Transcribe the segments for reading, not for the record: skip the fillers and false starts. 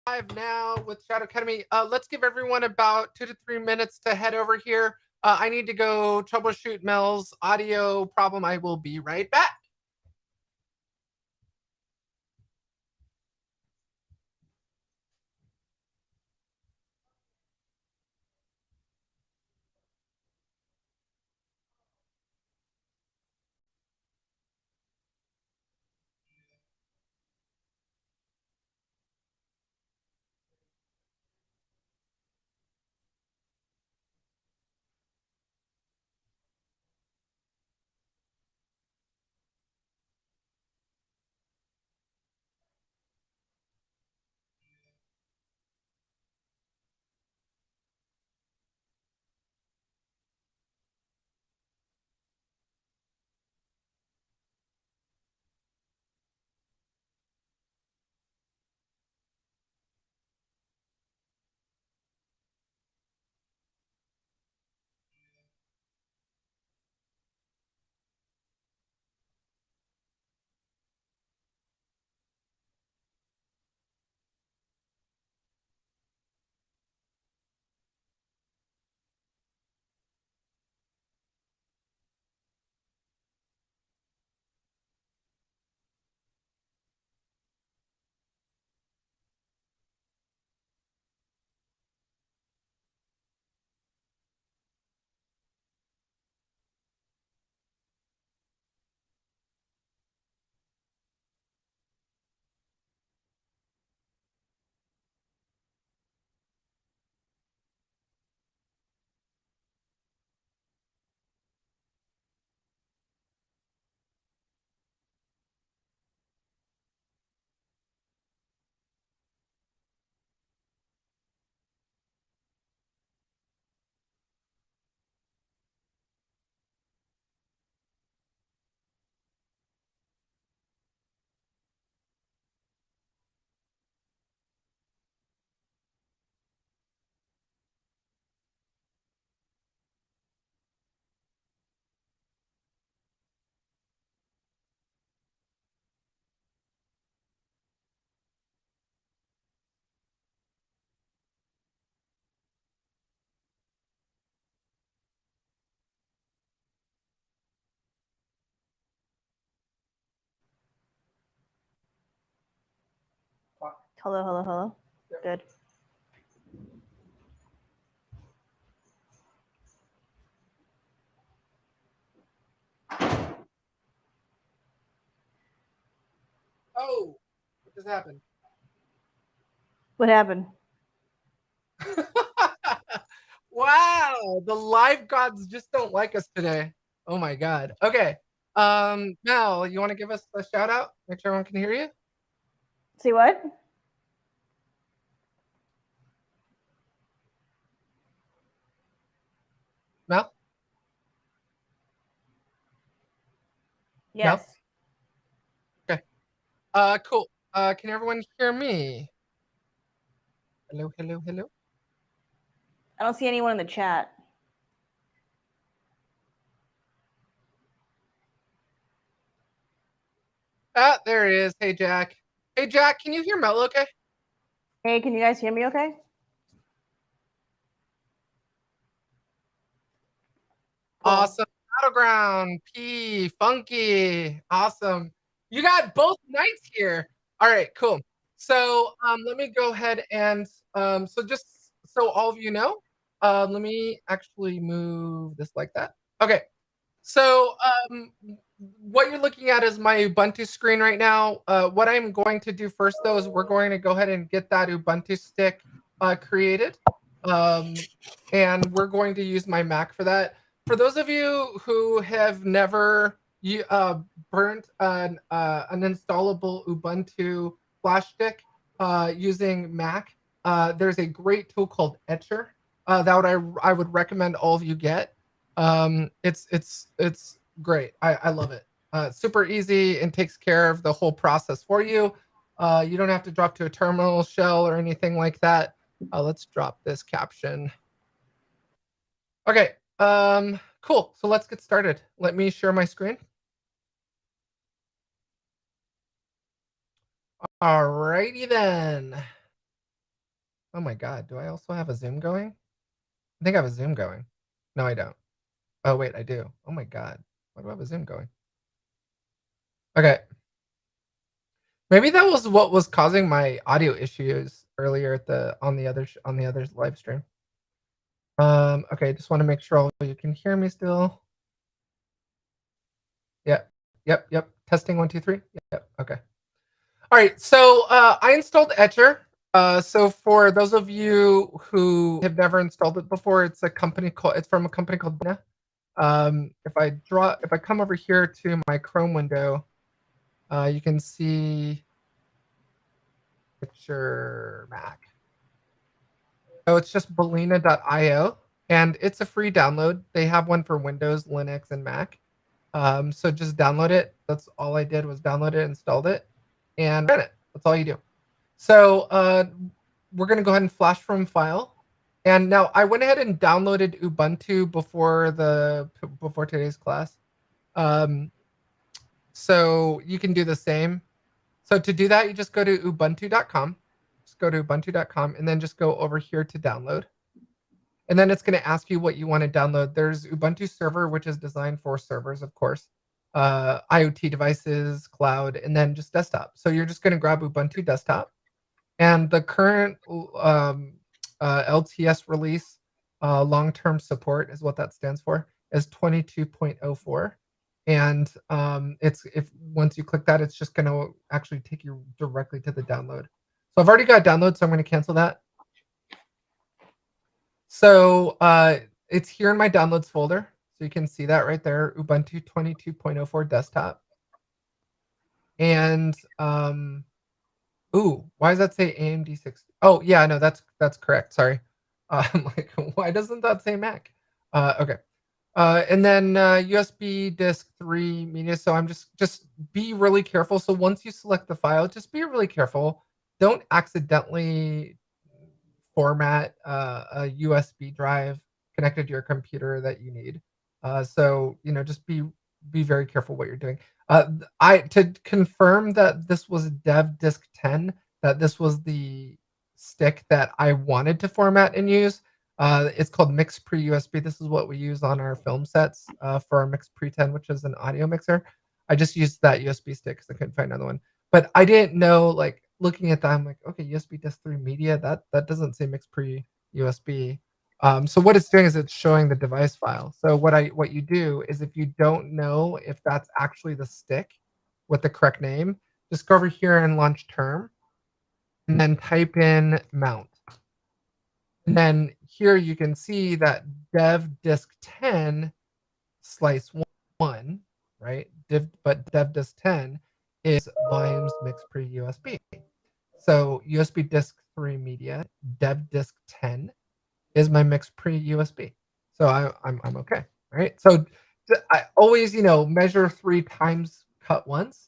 Live now with Shadow Academy. Let's give everyone about 2 to 3 minutes to head over here. I need to go troubleshoot Mel's audio problem. I will be right back. Hello, hello, hello. Yep. Good. Oh, what just happened? What happened? Wow, the live gods just don't like us today. Oh my god. Okay. Mel, you want to give us a shout out? Make sure everyone can hear you. See what? Mel? Yes. No? Okay. Cool. Can everyone hear me? Hello, hello, hello. I don't see anyone in the chat. Ah, there he is. Hey, Jack. Hey, Jack, can you hear Mel okay? Hey, can you guys hear me okay? Cool. Awesome. Battleground, P, Funky. Awesome. You got both nights here. All right, cool. So let me go ahead and so just so all of you know, let me actually move this like that. Okay. So what you're looking at is my Ubuntu screen right now. What I'm going to do first though is we're going to go ahead and get that Ubuntu stick created. And we're going to use my Mac for that. For those of you who have never burnt an installable Ubuntu flash stick using Mac, there's a great tool called Etcher that I would recommend all of you get. It's great. I love it. Super easy and takes care of the whole process for you. You don't have to drop to a terminal shell or anything like that. Let's drop this caption. Okay. Cool. So let's get started. Let me share my screen. Alrighty then. Oh my God, do I also have a Zoom going? I think I have a Zoom going. No, I don't. Oh wait, I do. Oh my God, why do I have a Zoom going? Okay. Maybe that was what was causing my audio issues earlier at on the other live stream. Okay, just want to make sure all of you can hear me still. Yep. Testing 1, 2, 3. Yep. Okay. All right. So I installed Etcher. So for those of you who have never installed it before, it's from a company called Bina. If I come over here to my Chrome window, you can see Etcher Mac. So it's just Balena.io, and it's a free download. They have one for Windows, Linux, and Mac. So just download it. That's all I did was download it, installed it, and ran it. That's all you do. So we're going to go ahead and flash from file. And now I went ahead and downloaded Ubuntu before today's class. So you can do the same. So to do that, you just go to ubuntu.com. Just go to ubuntu.com and then just go over here to download. And then it's going to ask you what you want to download. There's Ubuntu Server, which is designed for servers, of course, IoT devices, cloud, and then just desktop. So you're just going to grab Ubuntu Desktop. And the current LTS release, long-term support is what that stands for, is 22.04. And once you click that, it's just going to actually take you directly to the download. So I've already got download, so I'm going to cancel that. So it's here in my downloads folder. So you can see that right there, Ubuntu 22.04 desktop. And ooh, why does that say AMD 6? Oh yeah, no, that's correct. Sorry. Like, why doesn't that say Mac? Okay. And then USB disk 3 media. So I'm just be really careful. So once you select the file, just be really careful. Don't accidentally format a USB drive connected to your computer that you need. So just be very careful what you're doing. To confirm that this was Dev Disk 10, that this was the stick that I wanted to format and use. It's called MixPre USB. This is what we use on our film sets for our MixPre 10, which is an audio mixer. I just used that USB stick because I couldn't find another one. But I didn't know, like, looking at that, I'm like, okay, USB disk 3 media, that doesn't say MixPre USB. So what it's doing is it's showing the device file. So what you do is, if you don't know if that's actually the stick with the correct name, just go over here and launch term, and then type in mount. And then here you can see that dev disk 10 slice 1, right? But dev disk 10 is volumes MixPre USB. So USB disk 3 media, dev disk 10 is my MixPre USB. So I'm okay, right? So I always, measure 3 times, cut once.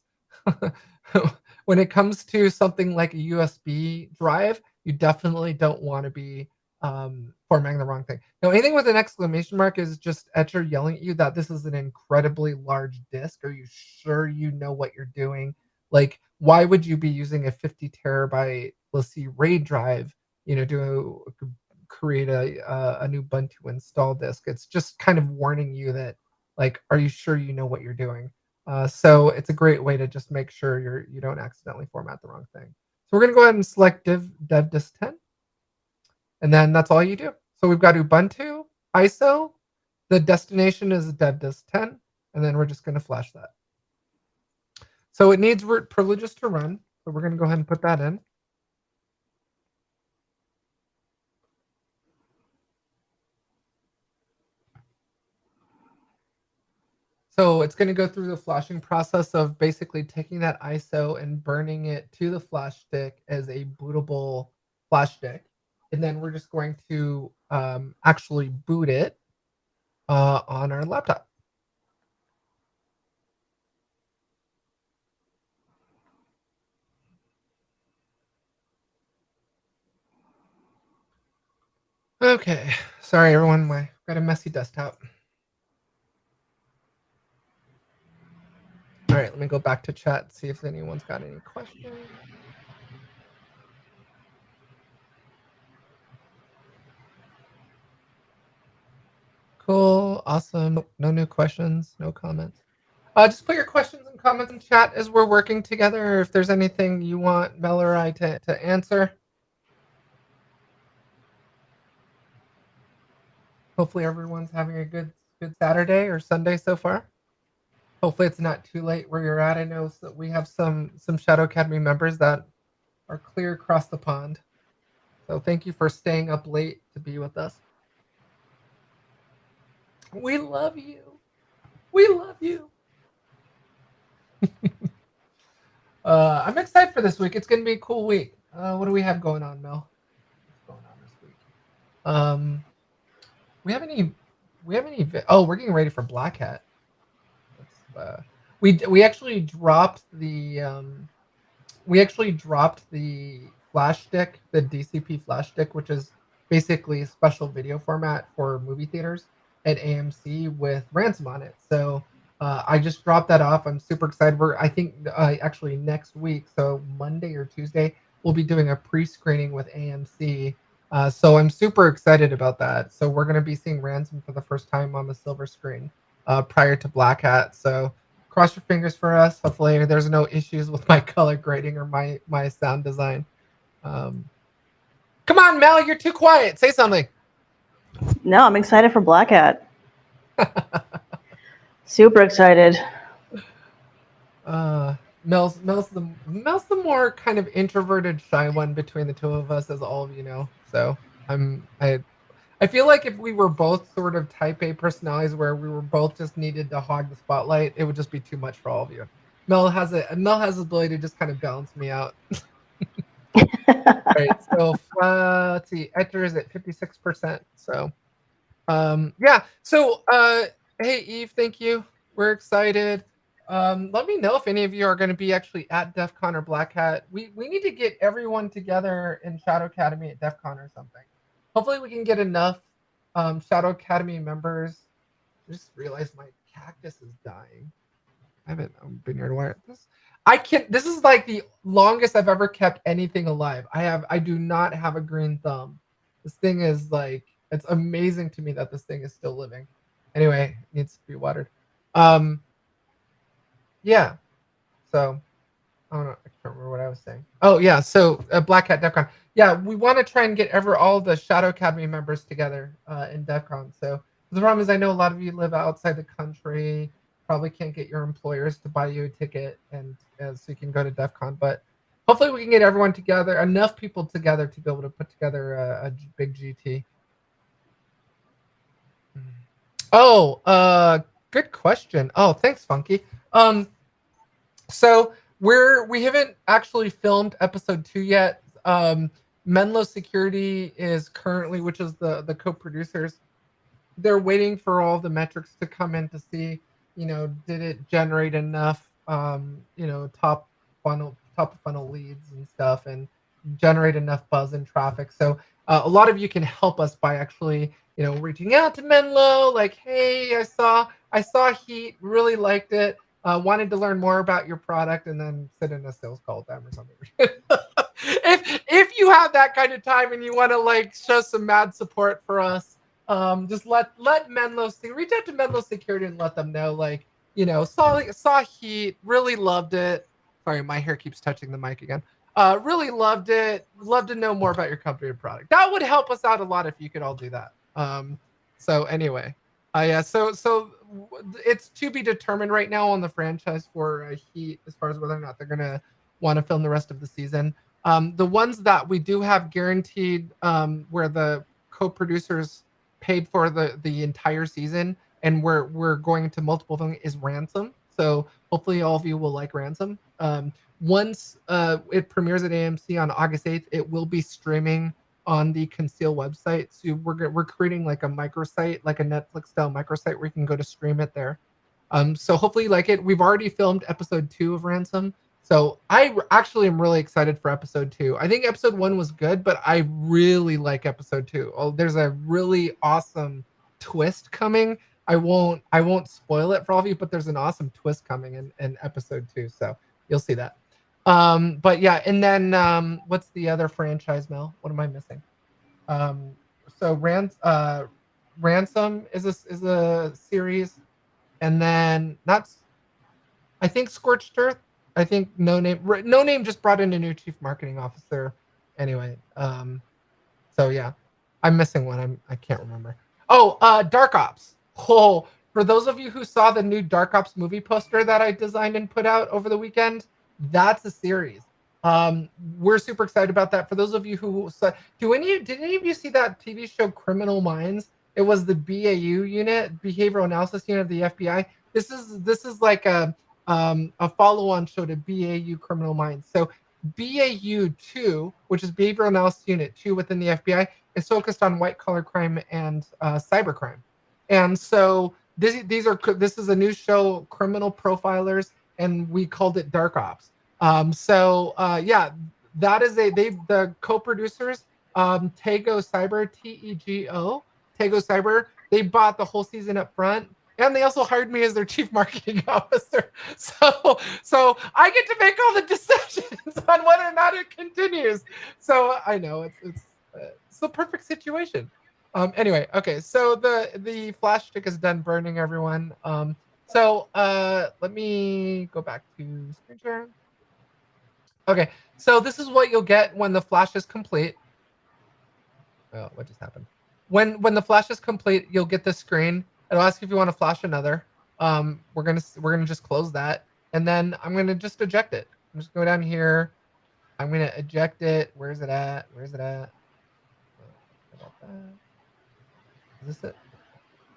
When it comes to something like a USB drive, you definitely don't want to be formatting the wrong thing. Now, anything with an exclamation mark is just Etcher yelling at you that this is an incredibly large disk. Are you sure you know what you're doing? Like, why would you be using a 50 terabyte, let's see, RAID drive, to create a new Ubuntu install disk? It's just kind of warning you that, like, are you sure you know what you're doing? So it's a great way to just make sure you don't accidentally format the wrong thing. So we're going to go ahead and select dev disk 10. And then that's all you do. So we've got Ubuntu, ISO. The destination is dev disk 10. And then we're just going to flash that. So it needs root privileges to run. So we're going to go ahead and put that in. So it's going to go through the flashing process of basically taking that ISO and burning it to the flash stick as a bootable flash stick. And then we're just going to actually boot it on our laptop. Okay, sorry everyone, I've got a messy desktop. All right, let me go back to chat, see if anyone's got any questions. Cool. Awesome. No new questions. No comments. Just put your questions and comments in chat as we're working together. If there's anything you want Mel or I to answer. Hopefully everyone's having a good Saturday or Sunday so far. Hopefully it's not too late where you're at. I know that we have some Shadow Academy members that are clear across the pond. So thank you for staying up late to be with us. We love you. We love you. I'm excited for this week. It's going to be a cool week. What do we have going on, Mel? What's going on this week? We have any? Oh, we're getting ready for Black Hat. We actually dropped the flash stick, the DCP flash stick, which is basically a special video format for movie theaters at AMC with Ransom on it. So I just dropped that off. I'm super excited. I think actually next week, so Monday or Tuesday, we'll be doing a pre-screening with AMC. So I'm super excited about that. So we're going to be seeing Ransom for the first time on the silver screen prior to Black Hat. So cross your fingers for us. Hopefully there's no issues with my color grading or my sound design. Come on, Mel, you're too quiet. Say something. No, I'm excited for Black Hat. Super excited. Mel's the more kind of introverted, shy one between the two of us, as all of you know. So I feel like if we were both sort of type A personalities where we were both just needed to hog the spotlight, it would just be too much for all of you. Mel has the ability to just kind of balance me out. Right. So let's see, Etcher is at 56%. So yeah. So hey Eve, thank you. We're excited. Let me know if any of you are going to be actually at DEF CON or Black Hat. We need to get everyone together in Shadow Academy at DEF CON or something. Hopefully we can get enough Shadow Academy members. I just realized my cactus is dying. I haven't been here to wear this. This is like the longest I've ever kept anything alive. I do not have a green thumb. This thing is like, it's amazing to me that this thing is still living. Anyway, it needs to be watered. Yeah. So I don't know. I can't remember what I was saying. Oh yeah. So Black Hat DEF CON. Yeah, we want to try and get all the Shadow Academy members together in DEF CON. So the problem is I know a lot of you live outside the country, probably can't get your employers to buy you a ticket and so you can go to DEF CON. But hopefully we can get everyone together, enough people together to be able to put together a big GT. Oh, good question. Oh, thanks, Funky. So we haven't actually filmed episode 2 yet. Menlo Security is currently, which is the co-producers, they're waiting for all the metrics to come in to see, did it generate enough, top of funnel leads and stuff, and generate enough buzz and traffic. So a lot of you can help us by actually, reaching out to Menlo, like, hey, I saw Heat, really liked it. Wanted to learn more about your product, and then sit in a sales call with them or something. if you have that kind of time and you want to like show some mad support for us, just let Menlo reach out to Menlo Security and let them know, like, saw Heat, really loved it. Sorry, my hair keeps touching the mic again. Really loved it. Love to know more about your company or product. That would help us out a lot if you could all do that. So anyway, yeah. So it's to be determined right now on the franchise for Heat as far as whether or not they're gonna want to film the rest of the season. The ones that we do have guaranteed, where the co-producers paid for the entire season, and we're going to multiple things, is Ransom. So hopefully all of you will like Ransom. Once it premieres at AMC on August 8th, it will be streaming on the Conceal website. So we're creating like a microsite, like a Netflix style microsite where you can go to stream it there. So hopefully you like it. We've already filmed episode 2 of Ransom. So I actually am really excited for episode 2. I think episode 1 was good, but I really like episode 2. Oh, there's a really awesome twist coming. I won't spoil it for all of you, but there's an awesome twist coming in episode 2. So you'll see that. But yeah, and then what's the other franchise, Mel? What am I missing? So Ransom is a series, and then not. I think Scorched Earth. I think No Name just brought in a new chief marketing officer. Anyway, so yeah, I'm missing one. I can't remember. Oh, Dark Ops. Oh, for those of you who saw the new Dark Ops movie poster that I designed and put out over the weekend, that's a series. We're super excited about that. For those of you who saw, did any of you see that TV show Criminal Minds? It was the BAU unit, behavioral analysis unit of the FBI. This is like a follow-on show to BAU Criminal Minds. So BAU 2, which is Behavioral Analysis Unit 2 within the FBI, is focused on white collar crime and cybercrime. And so this is a new show, Criminal Profilers, and we called it Dark Ops. Yeah, that is the co-producers, Tego Cyber, Tego Cyber. They bought the whole season up front. And they also hired me as their chief marketing officer. So I get to make all the decisions on whether or not it continues. So I know it's the perfect situation. Anyway, okay. So the flash stick is done burning, everyone. Let me go back to screen share. Okay. So this is what you'll get when the flash is complete. Oh, what just happened? When the flash is complete, you'll get this screen. It'll ask if you want to flash another. We're gonna just close that, and then I'm gonna just eject it. I'm just go down here. I'm gonna eject it. Where's it at? Where's it at? Is this it?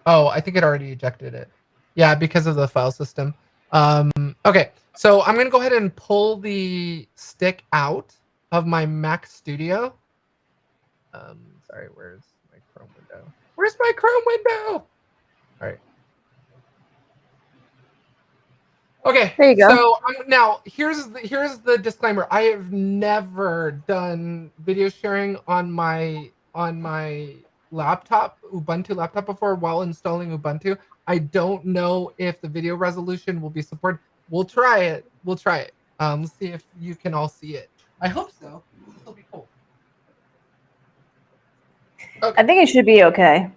Oh, I think it already ejected it. Yeah, because of the file system. Okay, so I'm gonna go ahead and pull the stick out of my Mac Studio. Sorry, where's my Chrome window? Where's my Chrome window? All right. Okay. There you go. So now here's the disclaimer. I have never done video sharing on my laptop, Ubuntu laptop, before while installing Ubuntu. I don't know if the video resolution will be supported. We'll try it. Let's see if you can all see it. I hope so. It'll be cool. Okay. I think it should be okay.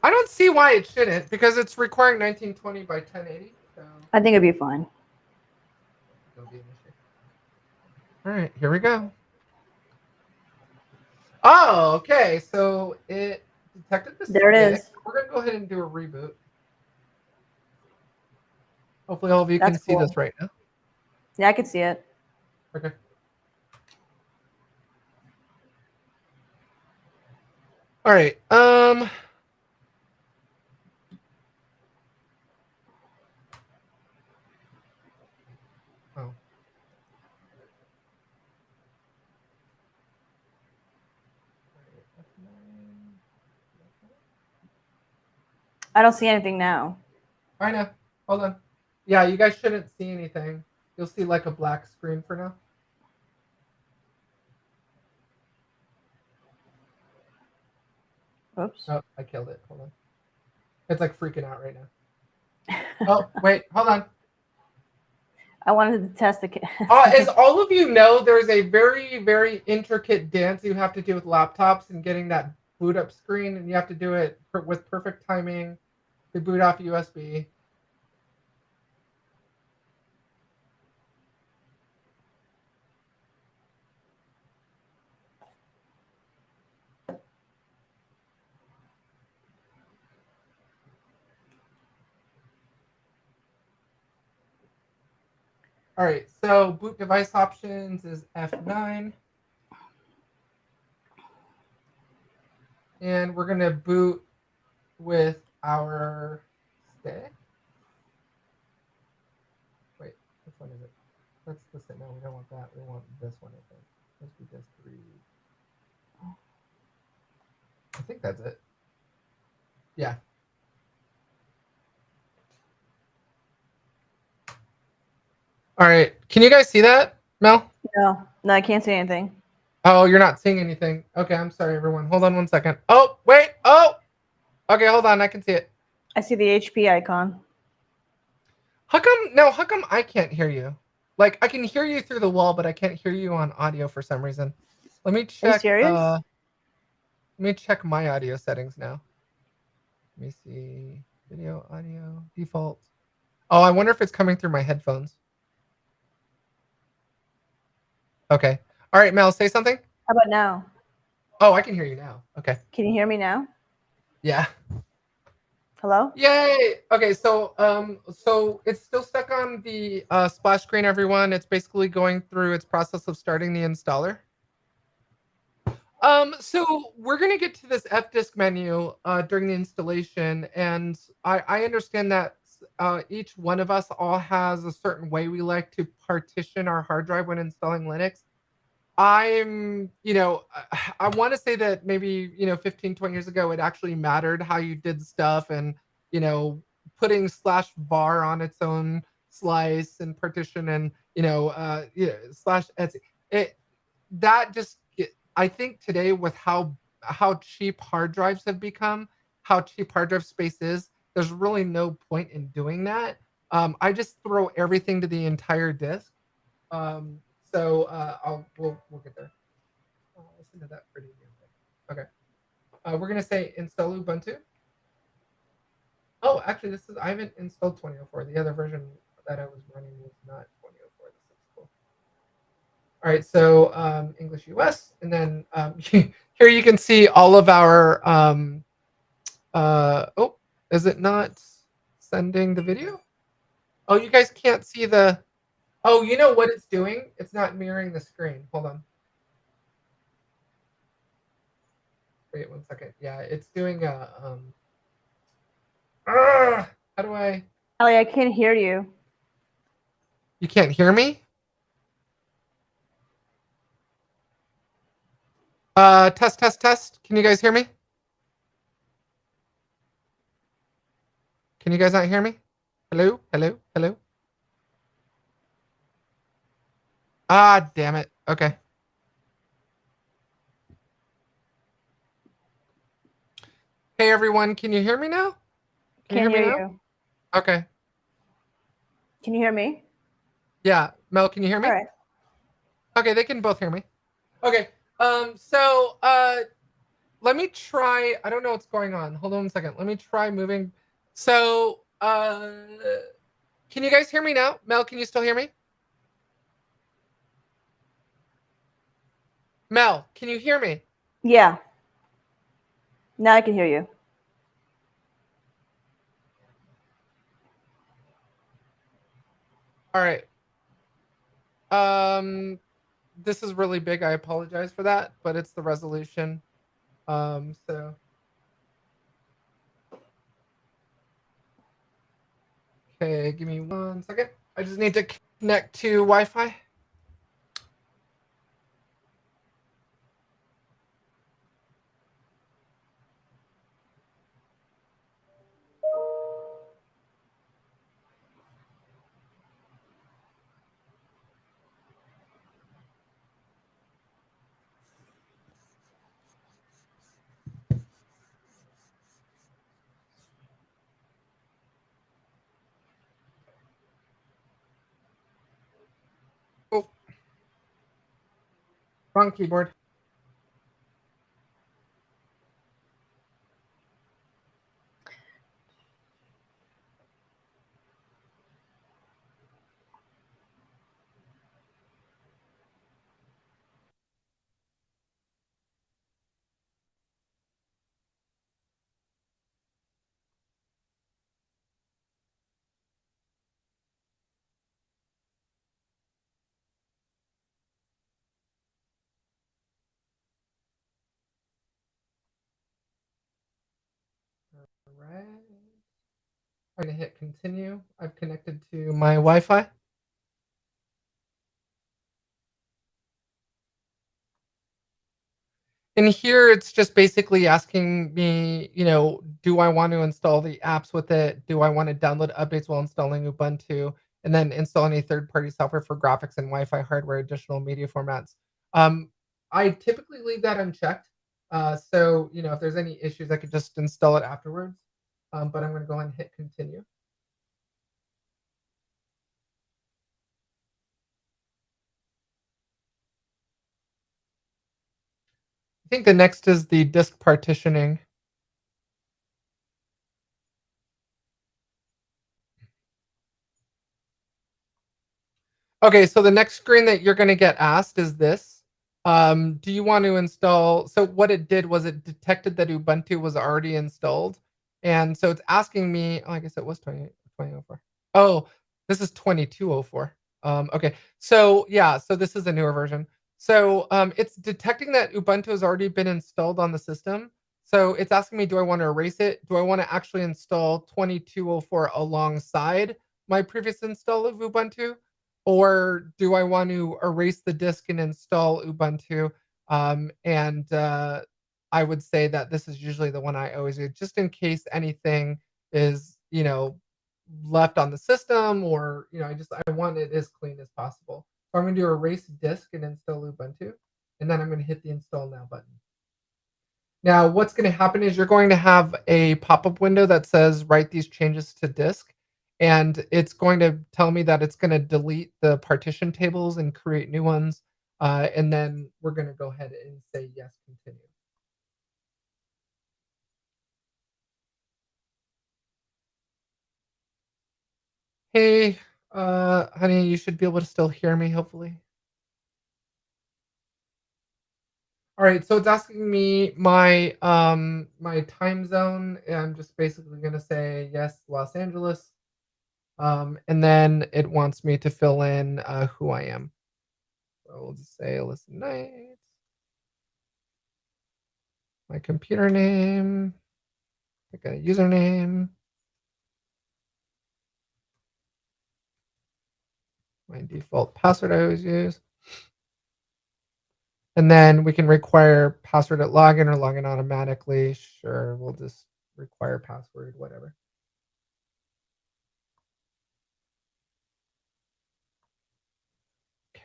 I don't see why it shouldn't, because it's requiring 1920 by 1080. So I think it'd be fine. It'll be an issue. All right, here we go. Oh, okay. So it detected the There it is. We're gonna go ahead and do a reboot. Hopefully, all of you can see this right now. Yeah, I can see it. Okay. All right. Oh. I don't see anything now. I know. Hold on. Yeah, you guys shouldn't see anything. You'll see like a black screen for now. Oops. Oh, I killed it. Hold on. It's like freaking out right now. Oh, wait. Hold on. I wanted to test the. As all of you know, there's a very, very intricate dance you have to do with laptops and getting that boot up screen, and you have to do it with perfect timing to boot off USB. All right, so boot device options is F9. And we're going to boot with our stick. Wait, which one is it? That's the stick. No, we don't want that. We want this one, I think. Let's do this 3. I think that's it. Yeah. All right. Can you guys see that, Mel? No, I can't see anything. Oh, you're not seeing anything. Okay, I'm sorry, everyone. Hold on one second. Oh, wait. Oh, okay. Hold on. I can see it. I see the HP icon. How come I can't hear you? Like, I can hear you through the wall, but I can't hear you on audio for some reason. Let me check. Are you serious? Let me check my audio settings now. Let me see. Video, audio, default. Oh, I wonder if it's coming through my headphones. Okay. All right, Mel, say something. How about now? Oh, I can hear you now. Okay. Can you hear me now? Yeah. Hello? Yay! Okay, so it's still stuck on the splash screen, everyone. It's basically going through its process of starting the installer. So we're gonna get to this fdisk menu during the installation, and I understand that each one of us all has a certain way we like to partition our hard drive when installing Linux. I want to say that maybe, 15, 20 years ago, it actually mattered how you did stuff, and, you know, putting slash var on its own slice and partition, and, slash Etsy. It, that just, I think today, with how cheap hard drives have become, how cheap hard drive space is, there's really no point in doing that. I just throw everything to the entire disk. We'll get there. I'll listen to that pretty music. Okay. We're gonna say install Ubuntu. Oh, actually, I haven't installed 2004. The other version that I was running was not 2004. This is cool. All right, so English US, and then here you can see all of our. Oh, is it not sending the video? Oh, you guys can't see the. Oh, you know what it's doing? It's not mirroring the screen. Hold on. Wait 1 second. Yeah, it's doing a. How do I? Ellie, I can't hear you. You can't hear me? Test, test, test. Can you guys hear me? Can you guys not hear me? Hello, hello, hello. Ah, damn it. Okay. Hey everyone, can you hear me now? Can you Can't hear me hear now? you. Okay. Can you hear me? Yeah, Mel, can you hear me? All right. Okay, they can both hear me. Okay. Let me try. I don't know what's going on. Hold on 1 second. Let me try moving. So, can you guys hear me now? Mel, can you still hear me? Mel, can you hear me? Yeah. Now I can hear you. All right. This is really big. I apologize for that, but it's the resolution. So okay, give me 1 second. I just need to connect to Wi-Fi. Oh, wrong keyboard. All right. I'm gonna hit continue. I've connected to my Wi-Fi. And here it's just basically asking me, do I want to install the apps with it? Do I want to download updates while installing Ubuntu? And then install any third-party software for graphics and Wi-Fi hardware, additional media formats. Um, I typically leave that unchecked. So, if there's any issues, I could just install it afterwards. But I'm going to go ahead and hit continue. I think the next is the disk partitioning. Okay, so the next screen that you're gonna get asked is this. Do you want to install so what it did was it detected that Ubuntu was already installed, and so it's asking me oh, I guess it was 2004. Oh, this is 2204. Okay. So, yeah, so this is a newer version. So, it's detecting that Ubuntu has already been installed on the system, so it's asking me, do I wanna erase it? Do I wanna actually install 2204 alongside my previous install of Ubuntu? Or do I want to erase the disk and install Ubuntu? I would say that this is usually the one I always do, just in case anything is, left on the system or, I want it as clean as possible. So I'm going to do erase disk and install Ubuntu, and then I'm going to hit the install now button. Now, what's going to happen is you're going to have a pop-up window that says write these changes to disk, and it's going to tell me that it's going to delete the partition tables and create new ones. And then we're going to go ahead and say yes, continue. Hey, honey, you should be able to still hear me, hopefully. All right, so it's asking me my time zone, and I'm just basically going to say yes, Los Angeles. And then it wants me to fill in who I am. So we'll just say Alyssa Knight, my computer name, pick a username, my default password I always use. And then we can require password at login or login automatically. Sure, we'll just require password, whatever.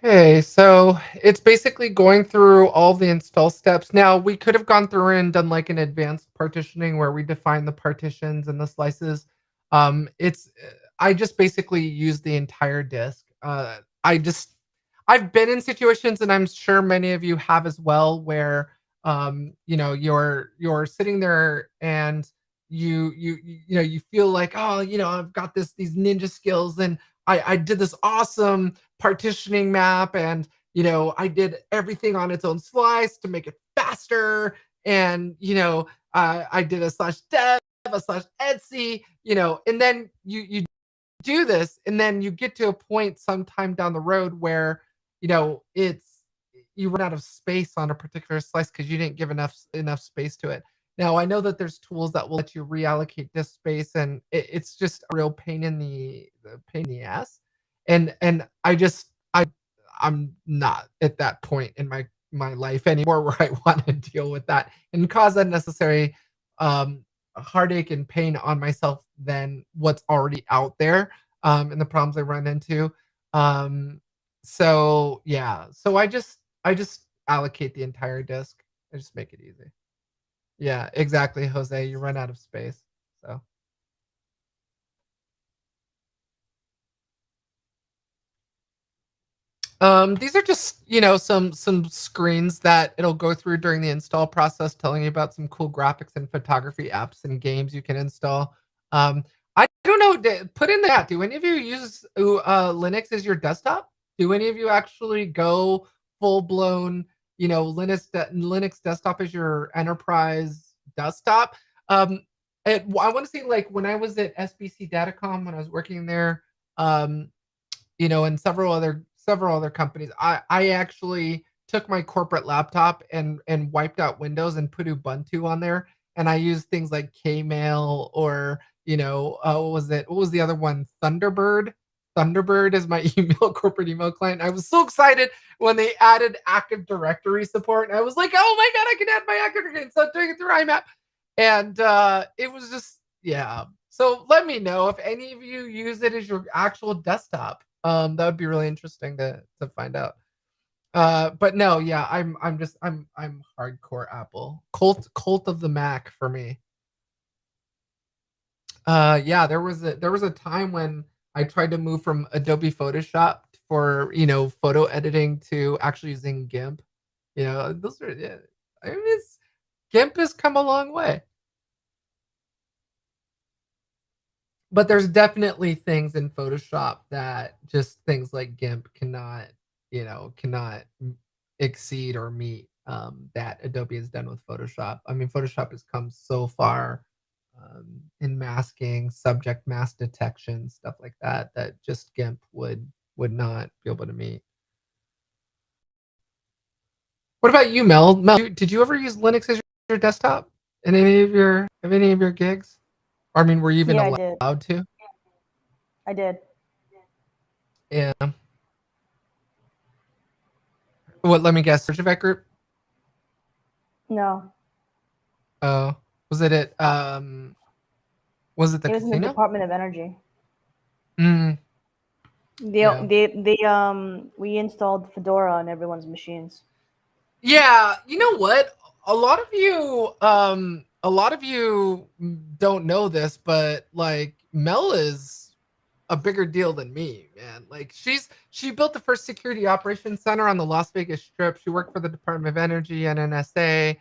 Okay, so it's basically going through all the install steps. Now, we could have gone through and done like an advanced partitioning where we define the partitions and the slices. I just basically use the entire disk. I've been in situations, and I'm sure many of you have as well, where you're sitting there and you feel like, oh, I've got these ninja skills, and I did this awesome partitioning map, and I did everything on its own slice to make it faster, and I did a slash dev, a slash Etsy, and then you do this, and then you get to a point sometime down the road where it's you run out of space on a particular slice because you didn't give enough space to it. Now, I know that there's tools that will let you reallocate disk space, and it's just a real pain in the ass. And I'm not at that point in my life anymore where I want to deal with that and cause unnecessary heartache and pain on myself than what's already out there, and the problems I run into. Um, so yeah, so I just allocate the entire disk. I just make it easy. Yeah, exactly, Jose. You run out of space. So these are just, some screens that it'll go through during the install process, telling you about some cool graphics and photography apps and games you can install. I don't know. Put in that. Do any of you use Linux as your desktop? Do any of you actually go full blown, Linux desktop as your enterprise desktop? Um, I want to say, like, when I was at SBC Datacom, when I was working there, um, and several other companies. I actually took my corporate laptop and wiped out Windows and put Ubuntu on there, and I used things like Kmail or what was it? What was the other one? Thunderbird. Thunderbird is my email corporate email client. I was so excited when they added Active Directory support, and I was like, "Oh my god, I can add my Active Directory instead of doing it through IMAP." And it was just yeah. So let me know if any of you use it as your actual desktop. That would be really interesting to find out. But no, yeah, I'm hardcore Apple. Cult of the Mac for me. Yeah, there was a time when I tried to move from Adobe Photoshop for, photo editing to actually using GIMP. Those are yeah. I mean, GIMP has come a long way. but there's definitely things in Photoshop that just things like GIMP cannot, cannot exceed or meet, that Adobe has done with Photoshop. I mean, Photoshop has come so far, in masking, subject mask detection, stuff like that, that just GIMP would not be able to meet. What about you, Mel? Mel, did you ever use Linux as your desktop in any of your gigs? Or, I mean, were you even Yeah, I did. allowed to? I did. Yeah. What? Let me guess. Search Effect Group. No, Oh, was it at was it the it was in the casino? Department of Energy. Mm, yeah. We installed Fedora on everyone's machines. Yeah, you know what? A lot of you don't know this, but like Mel is a bigger deal than me, man. Like she built the first security operations center on the Las Vegas Strip. She worked for the Department of Energy and NSA.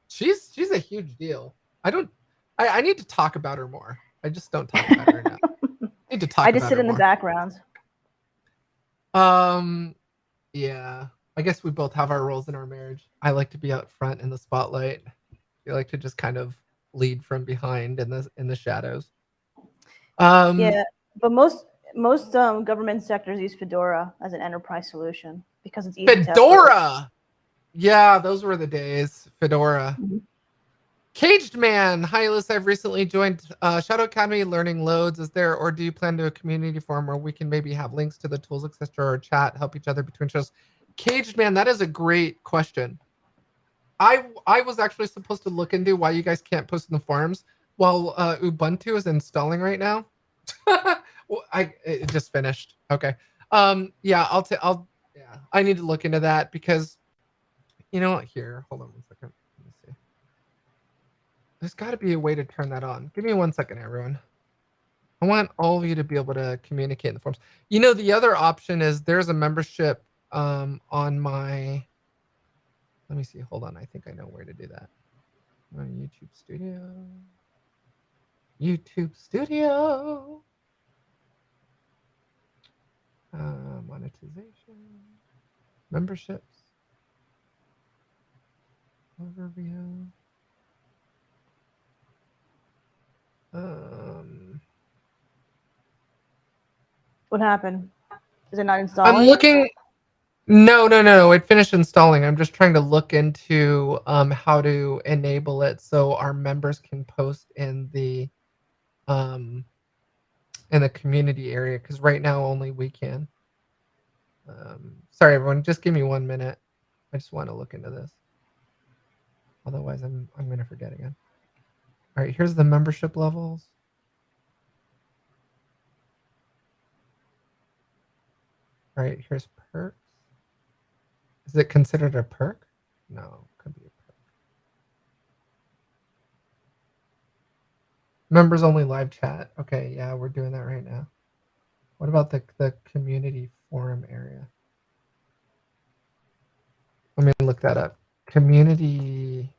She's a huge deal. I need to talk about her more. I just don't talk about her enough. I need to I talk just about sit her in the more. background. Yeah. I guess we both have our roles in our marriage. I like to be out front in the spotlight. You like to just kind of lead from behind in the shadows. Um, Yeah, but most government sectors use Fedora as an enterprise solution because it's easy to update. Fedora. Yeah, those were the days. Fedora. Mhm. Caged Man. Hi, Alyssa. I've recently joined Shadow Academy learning loads. Is there, or do you plan to do a community forum where we can maybe have links to the tools, etc., or chat, help each other between shows? Caged Man, that is a great question. I was actually supposed to look into why you guys can't post in the forums while Ubuntu is installing right now. Well, it just finished. Okay. Yeah, yeah, I need to look into that because you know what? Here, hold on 1 second. Let me see. There's got to be a way to turn that on. Give me 1 second, everyone. I want all of you to be able to communicate in the forums. You know, the other option is there's a membership on my. Let me see. Hold on. I think I know where to do that. On YouTube Studio. YouTube Studio. Monetization. Memberships. Overview. What happened? Is it not I'm installing? looking. No. It finished installing. I'm just trying to look into how to enable it so our members can post um in the community area because right now only we can. Sorry, everyone. Just give me 1 minute. I just want to look into this. Otherwise, I'm gonna forget again. All right, here's the membership levels. All right, here's perks. Is it considered a perk? No, could be a perk. Members only live chat. Okay, yeah, we're doing that right now. What about the community forum area? Let me look that up. Community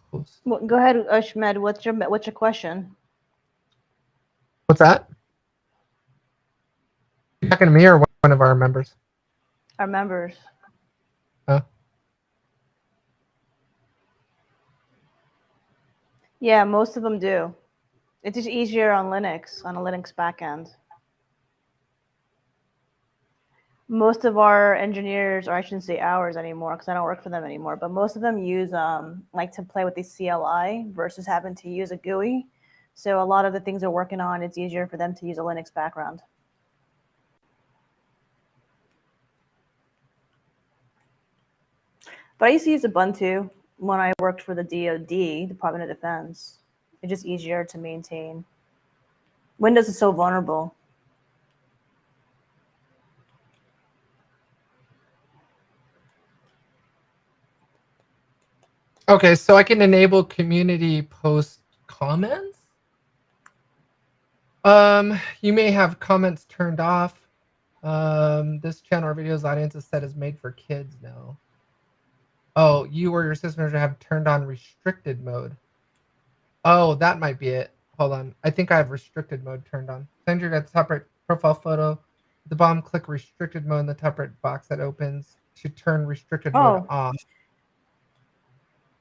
post. Well, go ahead, Ashmed. What's your question? What's that? You talking to me or one of our members? Our members. Huh? Yeah, most of them do. It's just easier on Linux, on a Linux backend. Most of our engineers, or I shouldn't say ours anymore because I don't work for them anymore, but most of them use like to play with the CLI versus having to use a GUI. So a lot of the things they're working on, it's easier for them to use a Linux background. But I used to use Ubuntu when I worked for the DoD, Department of Defense. It's just easier to maintain. Windows is so vulnerable. Okay, so I can enable community post comments. You may have comments turned off. This channel or video's audience is set as made for kids now. Oh, you or your system manager have turned on restricted mode. Oh, that might be it. hold on. I think I have restricted mode turned on. Send your top right profile photo. At the bottom, click restricted mode in the top right box that opens to turn restricted mode off.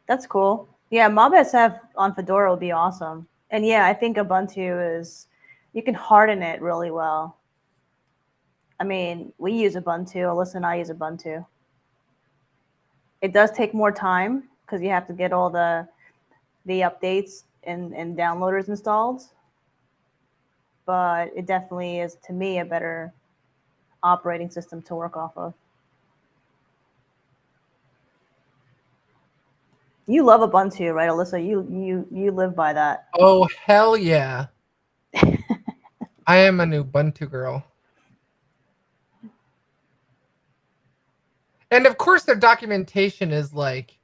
That's cool. Yeah, MobSF on Fedora would be awesome. And yeah, I think Ubuntu is, you can harden it really well. I mean, we use Ubuntu. Alyssa and I use Ubuntu. It does take more time because you have to get all the updates and downloaders installed. But it definitely is, to me, a better operating system to work off of. You love Ubuntu, right, Alyssa? You live by that. Oh, hell yeah. I am an Ubuntu girl. And of course their documentation is like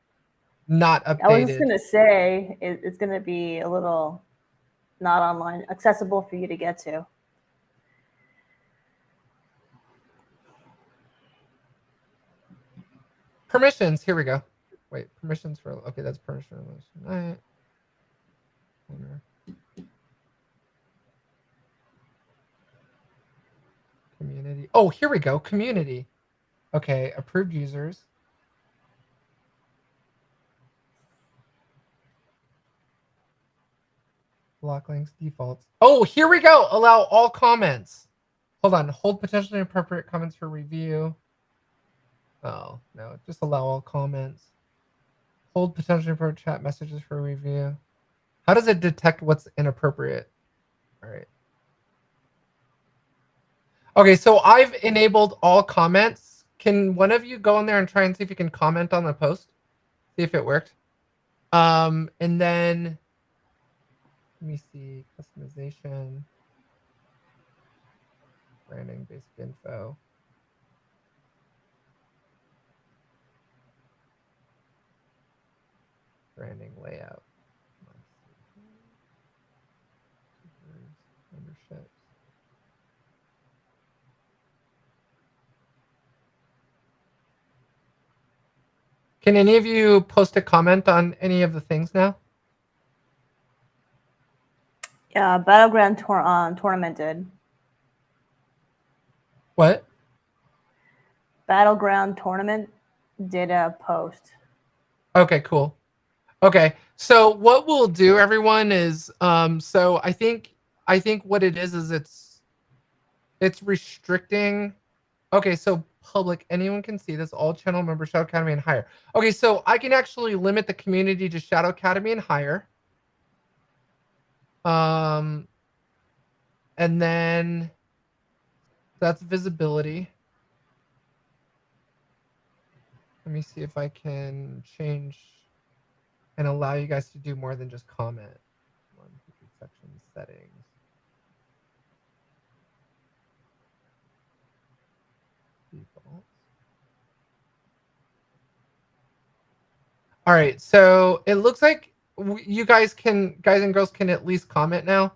not updated. I was just going to say, it's going to be a little not online, accessible for you to get to. Permissions, here we go. Wait, permissions for, okay, that's permission. All right. Community. Oh, here we go. Community. Okay, approved users. Block links, defaults. Oh, here we go. Allow all comments. Hold on. Hold potentially inappropriate comments for review. Oh, no. Just allow all comments. Hold potentially inappropriate chat messages for review. How does it detect what's inappropriate? All right. Okay, so I've enabled all comments. Can one of you go in there and try and see if you can comment on the post? See if it worked. And then, let me see, customization, branding, basic info. Branding layout. Memberships. Can any of you post a comment on any of the things now? Yeah, Battleground Tournament did. What? Battleground Tournament did a post. Okay, cool. Okay, so what we'll do, everyone, is so I think what it is it's restricting. Okay, so public, anyone can see this, all channel members, Shadow Academy and higher. Okay, so I can actually limit the community to Shadow Academy and higher. And then that's visibility. Let me see if I can change and allow you guys to do more than just comment. Section settings. Defaults. All right, so it looks like you guys and girls can at least comment now.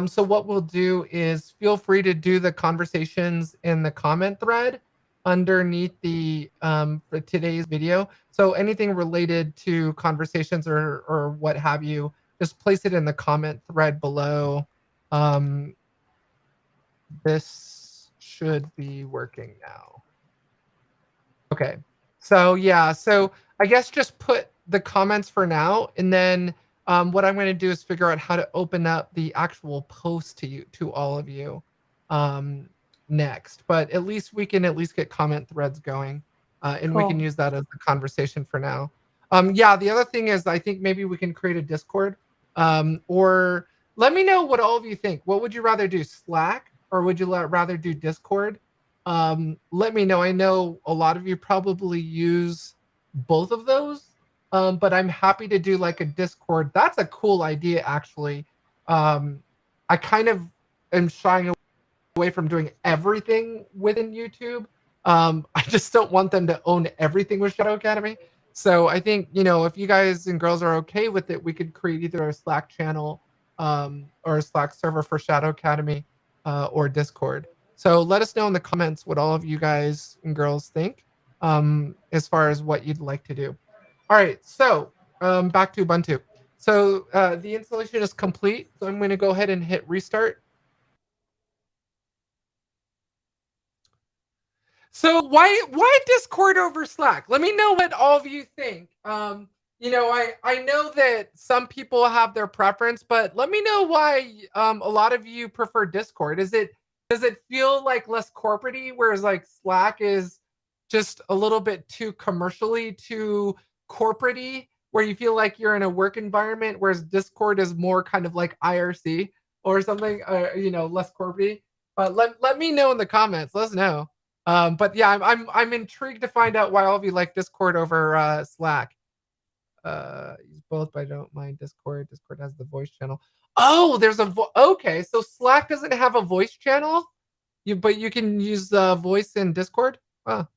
So what we'll do is feel free to do the conversations in the comment thread underneath the for today's video. So anything related to conversations or what have you, just place it in the comment thread below. This should be working now. Okay, so yeah, so I guess just put the comments for now, and then what I'm going to do is figure out how to open up the actual post to all of you next. But at least we can get comment threads going, and we can use that as a conversation for now. Yeah, the other thing is I think maybe we can create a Discord, or let me know what all of you think. What would you rather do, Slack, or would you rather do Discord? Let me know. I know a lot of you probably use both of those, but I'm happy to do like a Discord. That's a cool idea, actually. I kind of am shying away from doing everything within YouTube. I just don't want them to own everything with Shadow Academy. So I think, if you guys and girls are okay with it, we could create either a Slack channel or a Slack server for Shadow Academy or Discord. So let us know in the comments what all of you guys and girls think as far as what you'd like to do. All right, so back to Ubuntu. So the installation is complete. So I'm going to go ahead and hit restart. So why Discord over Slack? Let me know what all of you think. I know that some people have their preference, but let me know why a lot of you prefer Discord. Does it feel like less corporatey, whereas like Slack is just a little bit too commercially, too corporatey, where you feel like you're in a work environment, whereas Discord is more kind of like IRC or something, less corporatey. Let me know in the comments. Let us know. But yeah, I'm intrigued to find out why all of you like Discord over Slack. Use both, but I don't mind Discord. Discord has the voice channel. Oh, there's okay. So Slack doesn't have a voice channel, but you can use voice in Discord. Wow.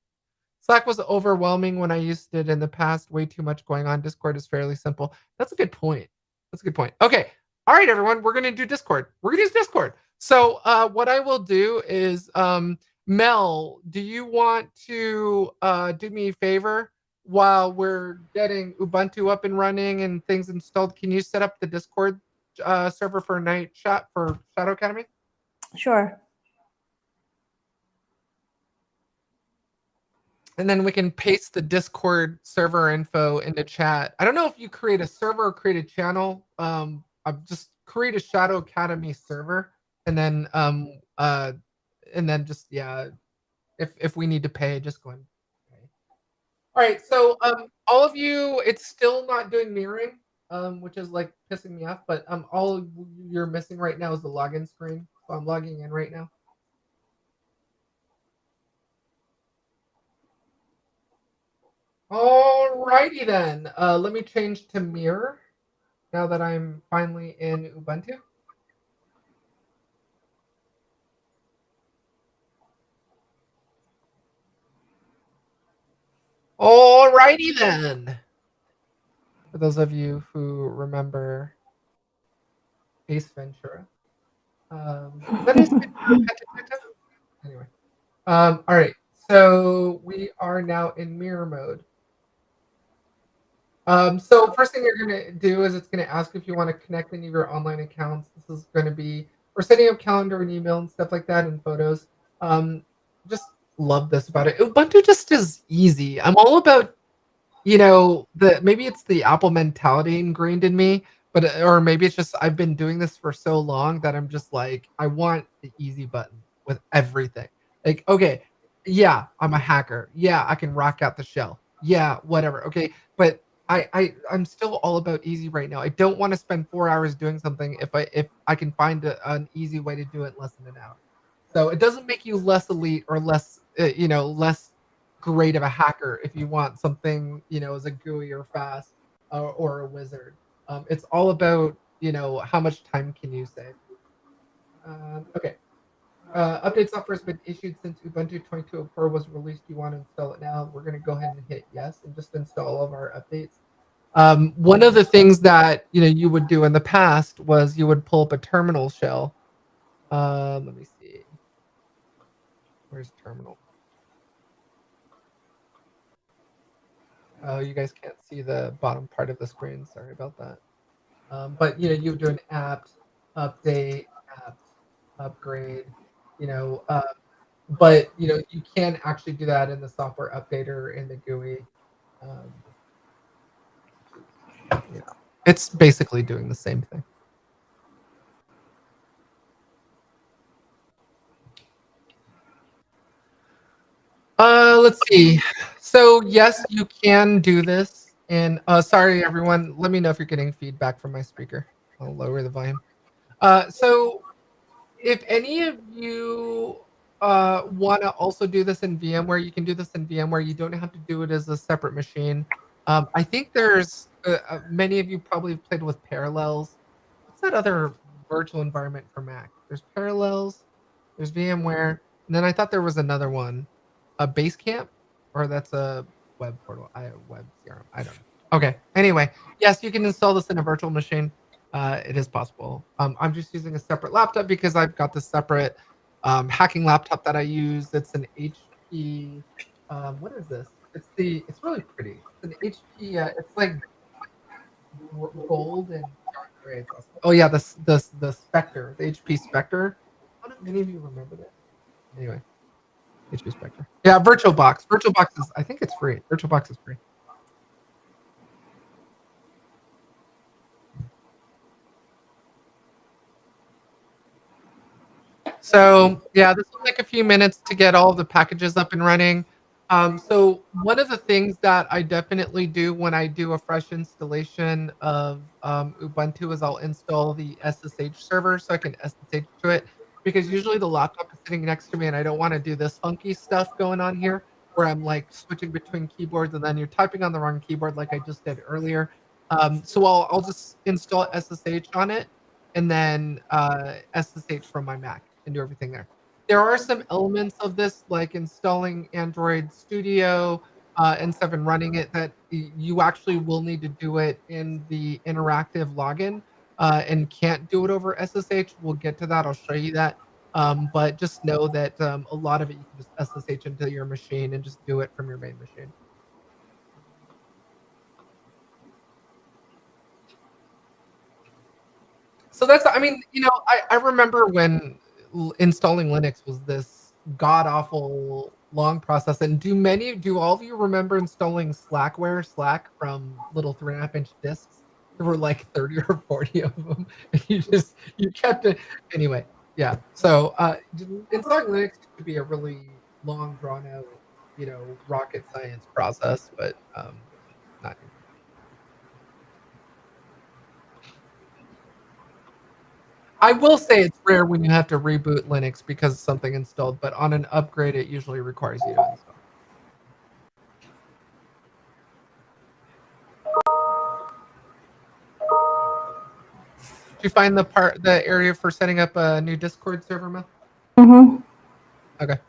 Slack was overwhelming when I used it in the past. Way too much going on. Discord is fairly simple. That's a good point. That's a good point. Okay. All right, everyone. We're gonna do Discord. We're gonna use Discord. So what I will do is Mel, do you want to do me a favor while we're getting Ubuntu up and running and things installed? Can you set up the Discord server for Night Shot for Shadow Academy? Sure. And then we can paste the Discord server info into chat. I don't know if you create a server or create a channel. I've just create a Shadow Academy server, and then just if we need to pay, just go and pay. All right, so all of you, it's still not doing mirroring, which is like pissing me off. But all you're missing right now is the login screen. So I'm logging in right now. Alrighty then. Let me change to mirror now that I'm finally in Ubuntu. Alrighty then. For those of you who remember Ace Ventura. Is that Ace Ventura? Anyway. All right. So we are now in mirror mode. So first thing you're going to do is it's going to ask if you want to connect any of your online accounts. This is going to be for setting up calendar and email and stuff like that and photos. Just love this about it. Ubuntu just is easy. I'm all about, maybe it's the Apple mentality ingrained in me, or maybe it's just I've been doing this for so long that I'm just like, I want the easy button with everything. Like, okay, yeah, I'm a hacker. Yeah, I can rock out the shell. Yeah, whatever. Okay, but I'm still all about easy right now. I don't want to spend 4 hours doing something if I can find an easy way to do it in less than an hour. So it doesn't make you less elite or less less great of a hacker if you want something as a GUI or fast or a wizard. It's all about how much time can you save. Okay. Update software has been issued since Ubuntu 22.04 was released. You want to install it now? We're going to go ahead and hit yes and just install all of our updates. One of the things that you would do in the past was you would pull up a terminal shell. Let me see. Where's terminal? Oh, you guys can't see the bottom part of the screen. Sorry about that. But you would do an apt update, apt upgrade. But you can actually do that in the software updater in the GUI. It's basically doing the same thing. Let's see. So yes, you can do this. And sorry, everyone. Let me know if you're getting feedback from my speaker. I'll lower the volume. So if any of you want to also do this in VMware, you can do this in VMware. You don't have to do it as a separate machine. I think there's many of you probably have played with Parallels. What's that other virtual environment for Mac? There's Parallels, there's VMware, and then I thought there was another one, a Basecamp, or that's a web portal. Web CRM. I don't know. Okay. Anyway, yes, you can install this in a virtual machine. It is possible. I'm just using a separate laptop because I've got this separate hacking laptop that I use. It's an HP. What is this? It's really pretty. It's an HP. It's like gold and dark gray. It's awesome. Oh yeah, the Spectre, the HP Spectre. How do many of you remember that? Anyway, HP Spectre. Yeah, VirtualBox. VirtualBox is, I think it's free. VirtualBox is free. So yeah, this will take a few minutes to get all the packages up and running. So one of the things that I definitely do when I do a fresh installation of Ubuntu is I'll install the SSH server so I can SSH to it, because usually the laptop is sitting next to me and I don't want to do this funky stuff going on here where I'm like switching between keyboards and then you're typing on the wrong keyboard like I just did earlier. So I'll just install SSH on it and then SSH from my Mac and do everything there. There are some elements of this, like installing Android Studio and stuff and running it, that you actually will need to do it in the interactive login and can't do it over SSH. We'll get to that. I'll show you that. But just know that a lot of it you can just SSH into your machine and just do it from your main machine. So that's, I mean, I remember when installing Linux was this god awful long process. And do all of you remember installing Slackware, Slack, from little 3.5-inch discs? There were like 30 or 40 of them. And you kept it. Anyway, yeah. So installing Linux could be a really long, drawn out, rocket science process, but not. I will say it's rare when you have to reboot Linux because of something installed, but on an upgrade, it usually requires you to install. Did you find the area for setting up a new Discord server, Mel? Mm-hmm. Okay.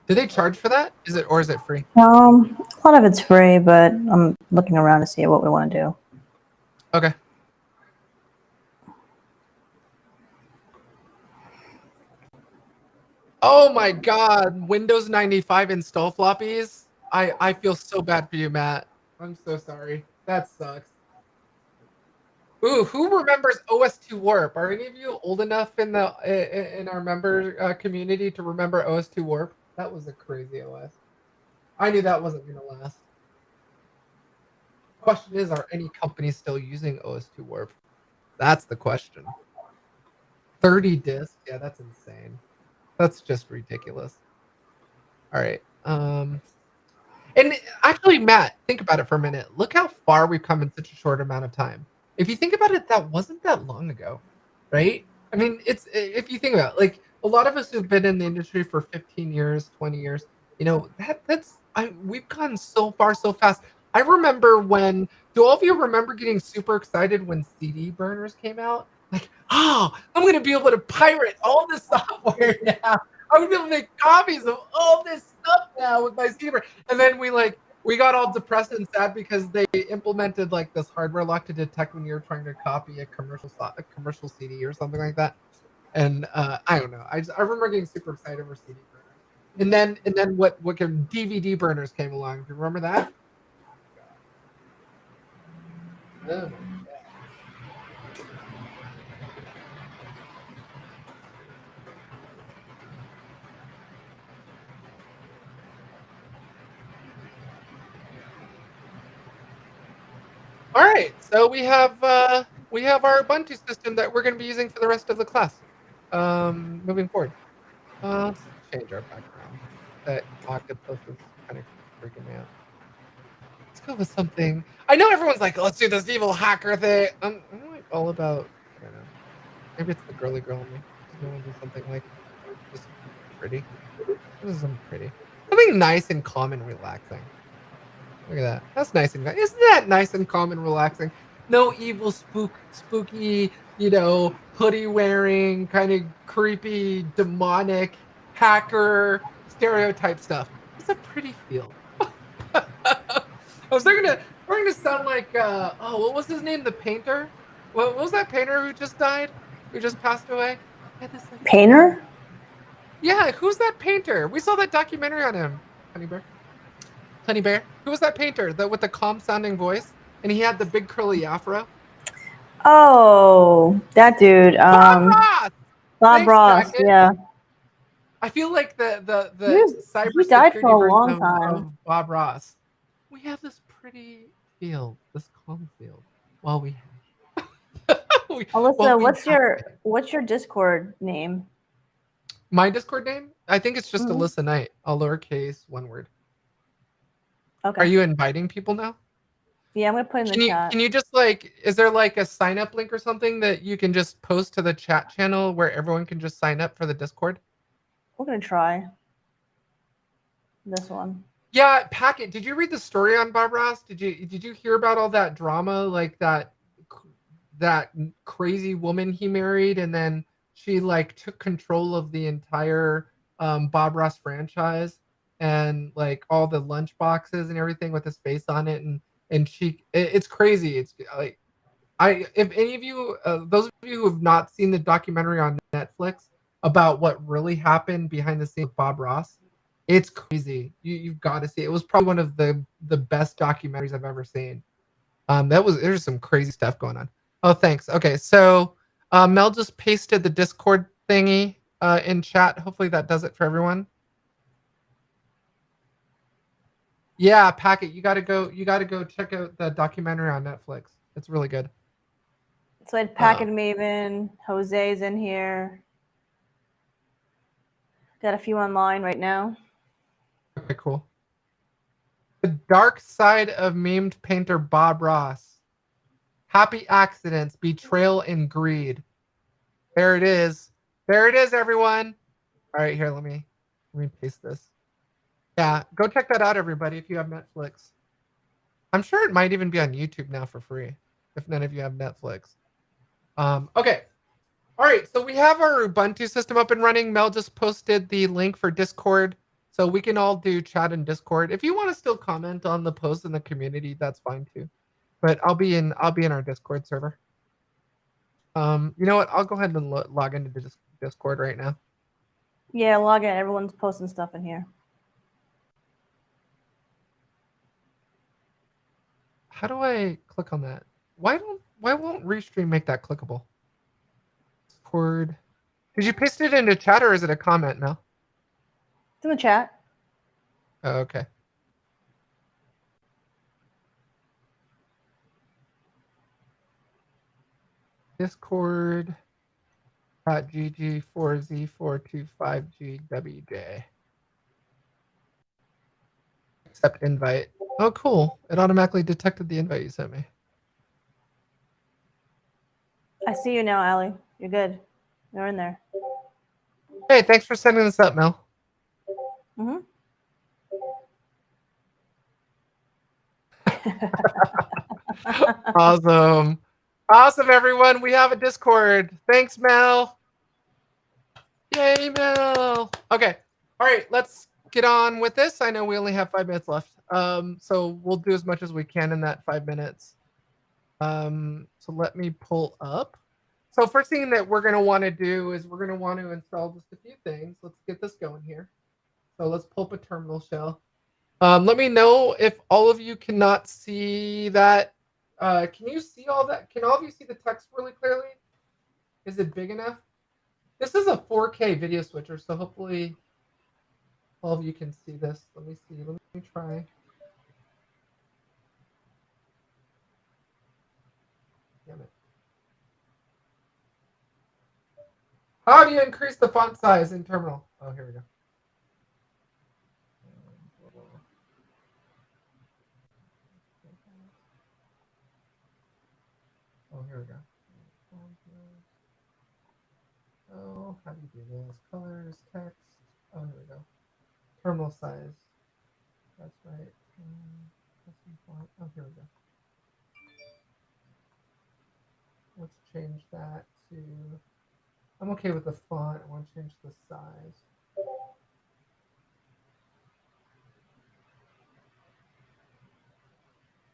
Do they charge for that? Is it free? A lot of it's free, but I'm looking around to see what we want to do. Okay. Oh my God, Windows 95 install floppies. I feel so bad for you, Matt. I'm so sorry. That sucks. Ooh, who remembers OS2 Warp? Are any of you old enough in our member community to remember OS2 Warp? That was a crazy OS. I knew that wasn't gonna last. Question is, are any companies still using OS2 Warp? That's the question. 30 discs? Yeah, that's insane. That's just ridiculous. All right. And actually, Matt, think about it for a minute. Look how far we've come in such a short amount of time. If you think about it, that wasn't that long ago, right? I mean, it's, if you think about it, like a lot of us who've been in the industry for 15 years, 20 years, we've gone so far so fast. I remember do all of you remember getting super excited when CD burners came out? Like, oh, I'm going to be able to pirate all this software now. I'm going to make copies of all this stuff now with my CD burner. And then we got all depressed and sad because they implemented like this hardware lock to detect when you're trying to copy a commercial CD or something like that. And I don't know. I remember getting super excited over CD burners. And then what DVD burners came along. Do you remember that? Oh. All right, so we have our Ubuntu system that we're going to be using for the rest of the class. Moving forward, let's change our background. That octopus is kind of freaking me out. Let's go with something. I know everyone's like, let's do this evil hacker thing. I'm like all about, I don't know. Maybe it's the girly girl in me. I want to do something like just pretty. This is something pretty. Something nice and calm and relaxing. Look at that. That's nice and isn't that nice and calm and relaxing? No evil spooky, hoodie wearing, kind of creepy, demonic, hacker, stereotype stuff. It's a pretty feel. I was thinking we're gonna sound like what was his name? The painter? What was that painter who just died? Who just passed away? Painter? Yeah, who's that painter? We saw that documentary on him. Honey Bear. Who was that painter? With the calm sounding voice, and he had the big curly afro. Oh, that dude. Bob Ross! Bob Thanks, Ross. Packet. Yeah. I feel like the He died for cybersecurity a version long time. of Bob Ross. We have this pretty field, this calm field. While we while Alyssa, we have what's your Discord name? my Discord name, I think it's just Mhm. Alyssa Knight, all lowercase, one word. Okay. Are you inviting people now? Yeah, I'm gonna put in the chat. Can you just like, is there like a sign up link or something that you can just post to the chat channel where everyone can just sign up for the Discord? We're gonna try this one. Yeah, Packet. Did you read the story on Bob Ross? Did you hear about all that drama, like that crazy woman he married, and then she like took control of the entire Bob Ross franchise and like all the lunch boxes and everything with his face on it, and it's crazy. It's like if any of you, those of you who have not seen the documentary on Netflix about what really happened behind the scenes of Bob Ross, it's crazy. You've got to see it. It was probably one of the best documentaries I've ever seen. There's some crazy stuff going on. Oh, thanks. Okay, so Mel just pasted the Discord thingy in chat. Hopefully that does it for everyone. Yeah, Packet, you gotta go check out the documentary on Netflix. It's really good. So I had Packet Maven, Jose's in here. Got a few online right now. Okay, cool. The dark side of memed painter Bob Ross. Happy accidents, betrayal, and greed. There it is. There it is, everyone. All right, here, let me paste this. Yeah, go check that out, everybody, if you have Netflix. I'm sure it might even be on YouTube now for free, if none of you have Netflix. Okay. All right, so we have our Ubuntu system up and running. Mel just posted the link for Discord, so we can all do chat in Discord. If you want to still comment on the post in the community, that's fine too. But I'll be in our Discord server. You know what? I'll go ahead and log into Discord right now. Yeah, log in. Everyone's posting stuff in here. How do I click on that? Why won't Restream make that clickable? Discord. Did you paste it into chat or is it a comment, Mel? It's in the chat. Oh, okay. Discord.gg4z425GWJ. Accept invite. Oh, cool. It automatically detected the invite you sent me. I see you now, Allie. You're good. You're in there. Hey, thanks for setting this up, Mel. Mm-hmm. Awesome. Awesome, everyone. We have a Discord. Thanks, Mel. Yay, Mel. Okay. All right, let's get on with this. I know we only have 5 minutes left. So we'll do as much as we can in that 5 minutes. So let me pull up. So first thing that we're going to want to do is we're going to want to install just a few things. Let's get this going here. So let's pull up a terminal shell. Let me know if all of you cannot see that. Can you see all that? Can all of you see the text really clearly? Is it big enough? This is a 4K video switcher, so hopefully all of you can see this. Let me see. Let me try. Damn it. How do you increase the font size in terminal? Oh, here we go. Oh, here we go. Oh, how do you do this? Colors, text. Oh, here we go. Terminal size. That's right. Oh, here we go. Let's change that to. I'm okay with the font. I want to change the size.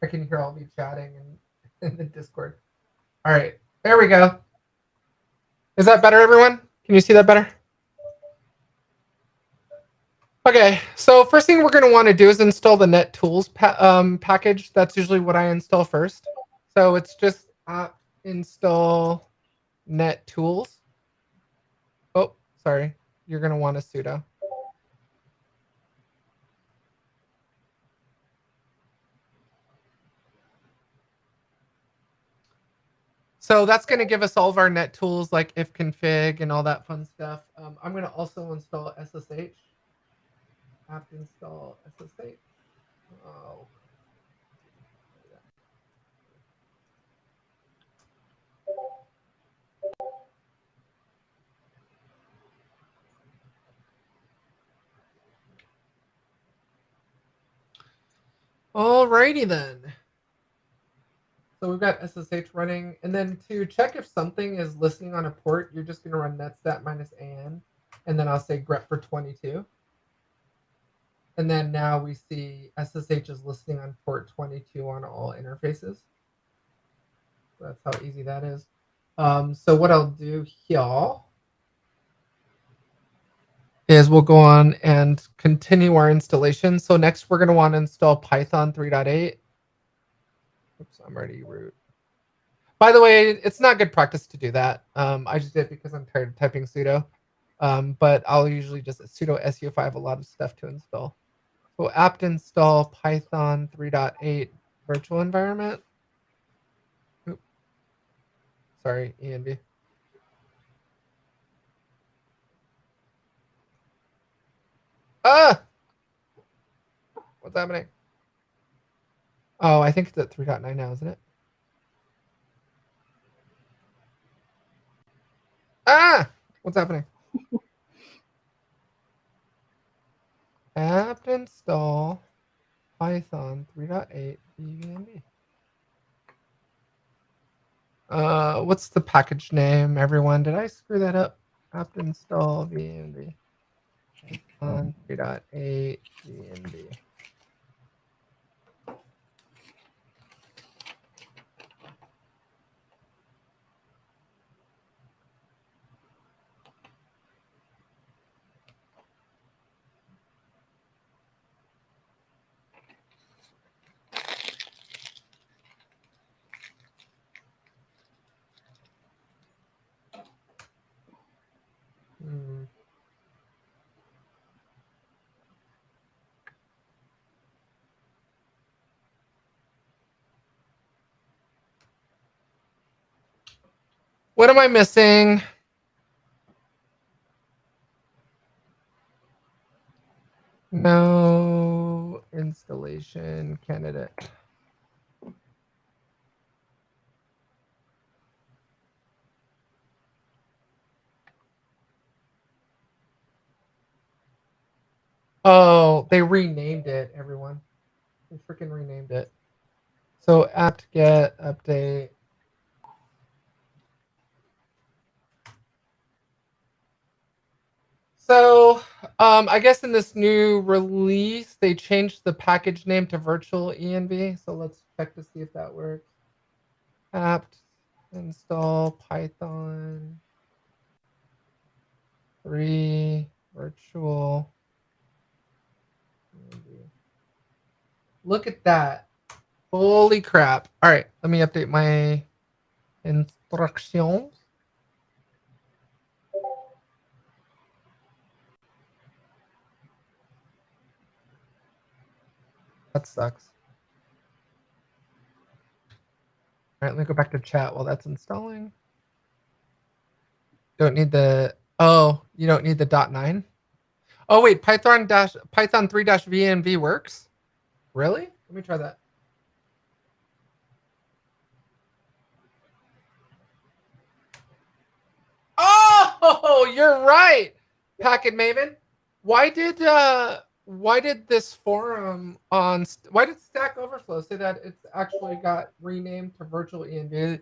I can hear all of you chatting in the Discord. All right, there we go. Is that better, everyone? Can you see that better? Okay, so first thing we're going to want to do is install the NetTools package. That's usually what I install first. So it's just install net tools. Oh, sorry. You're going to want a sudo. So that's going to give us all of our net tools like ifconfig and all that fun stuff. I'm going to also install SSH. Apt install SSH. Oh. Alrighty then. So we've got SSH running, and then to check if something is listening on a port, you're just going to run netstat -an, and then I'll say grep for 22. And then now we see SSH is listening on port 22 on all interfaces. So that's how easy that is. So what I'll do here is we'll go on and continue our installation. So next we're going to want to install Python 3.8. Oops, I'm already root. By the way, it's not good practice to do that. I just did it because I'm tired of typing sudo. But I'll usually just sudo su5. I have a lot of stuff to install. So apt install Python 3.8 virtual environment. Oops. Sorry, env. Ah! What's happening? Oh, I think it's at 3.9 now, isn't it? Ah! What's happening? Apt install Python 3.8 env. What's the package name, everyone? Did I screw that up? Apt install venv. Python 3.8 venv. What am I missing? No installation candidate. Oh, they renamed it, everyone. They freaking renamed it. So apt-get update. So I guess in this new release, they changed the package name to virtual env. So let's check to see if that works. Apt install Python 3 virtual env. Look at that. Holy crap. All right, let me update my instructions. That sucks. All right, let me go back to chat while that's installing. Don't need the, oh, you don't need the .9? Oh, wait, Python 3-venv works? Really? Let me try that. Oh, you're right, Packet Maven. Why did this forum on why did Stack Overflow say that it's actually got renamed to virtual env?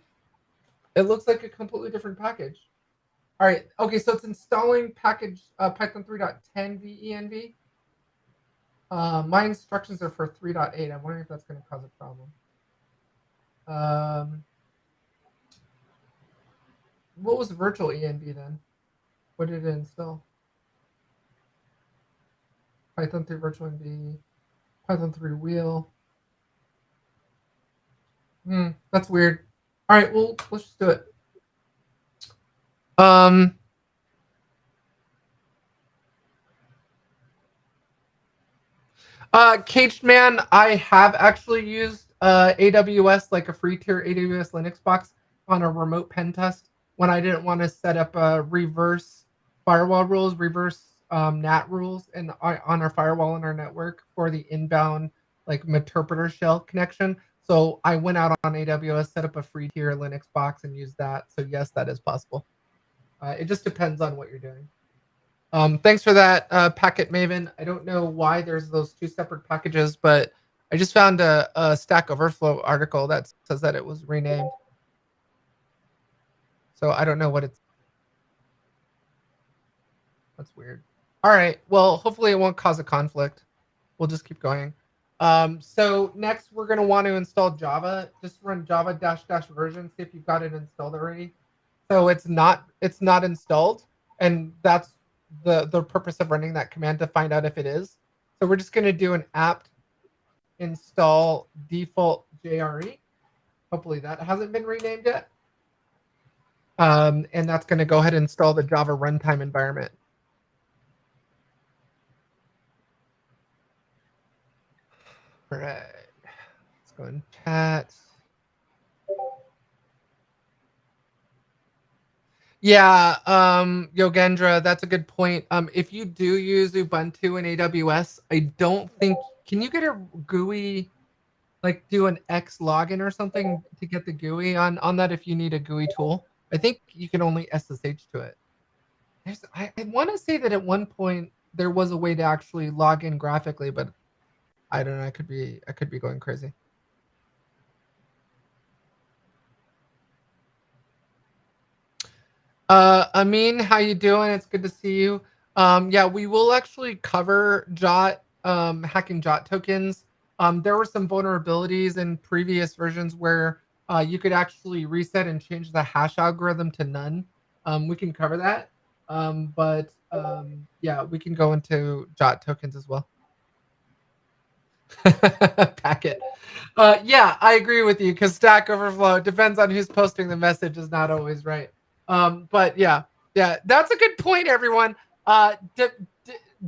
It looks like a completely different package. All right, okay, so it's installing package Python 3.10 venv. My instructions are for 3.8. I'm wondering if that's going to cause a problem. What was virtual env then? What did it install? Python 3 virtual env, Python 3 wheel. That's weird. All right, well, let's just do it. Caged Man, I have actually used AWS, like a free tier AWS Linux box on a remote pen test when I didn't want to set up reverse firewall rules, reverse NAT rules, and on our firewall in our network for the inbound like interpreter shell connection. So I went out on AWS, set up a free tier Linux box, and used that. So yes, that is possible. It just depends on what you're doing. Thanks for that, Packet Maven. I don't know why there's those two separate packages, but I just found a Stack Overflow article that says that it was renamed. So I don't know what it's. That's weird. All right. Well, hopefully it won't cause a conflict. We'll just keep going. So next we're going to want to install Java. Just run java -- version, see if you've got it installed already. So it's not installed, and that's the purpose of running that command, to find out if it is. So we're just going to do an apt install default JRE. Hopefully that hasn't been renamed yet. And that's going to go ahead and install the Java runtime environment. All right. Let's go in chat. Yeah, Yogendra, that's a good point. If you do use Ubuntu and AWS, I don't think, can you get a GUI, like do an X login or something to get the GUI on that if you need a GUI tool? I think you can only SSH to it. I want to say that at one point there was a way to actually log in graphically, but I don't know. I could be going crazy. Amin, how you doing? It's good to see you. Yeah, we will actually cover Jot, hacking Jot tokens. There were some vulnerabilities in previous versions where you could actually reset and change the hash algorithm to none. We can cover that. But yeah, we can go into Jot tokens as well. Packet. Yeah, I agree with you, because Stack Overflow, depends on who's posting the message, is not always right. But yeah, that's a good point, everyone.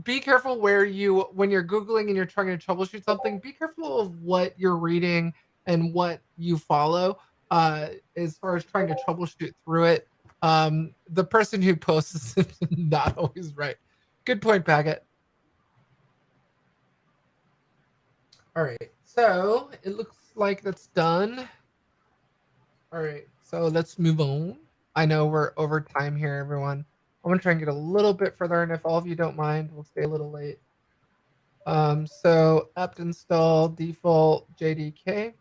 Be careful when you're Googling and you're trying to troubleshoot something, be careful of what you're reading and what you follow as far as trying to troubleshoot through it. The person who posts is not always right. Good point, Packet. All right, so it looks like that's done. All right, so let's move on. I know we're over time here, everyone. I'm gonna try and get a little bit further, and if all of you don't mind, we'll stay a little late. So apt install default JDK.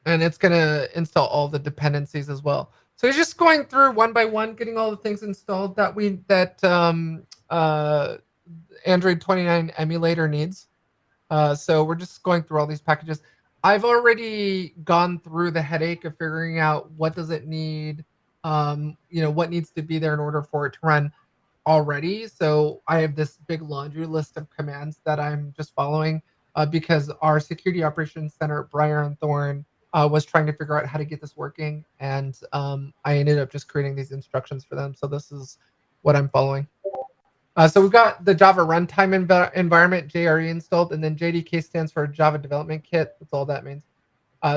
And it's gonna install all the dependencies as well. So it's just going through one by one, getting all the things installed that Android 29 emulator needs. So we're just going through all these packages. I've already gone through the headache of figuring out what does it need, what needs to be there in order for it to run already. So I have this big laundry list of commands that I'm just following because our security operations center, Briar and Thorn, was trying to figure out how to get this working. And I ended up just creating these instructions for them. So this is what I'm following. So we've got the Java runtime environment, JRE, installed, and then JDK stands for Java Development Kit. That's all that means.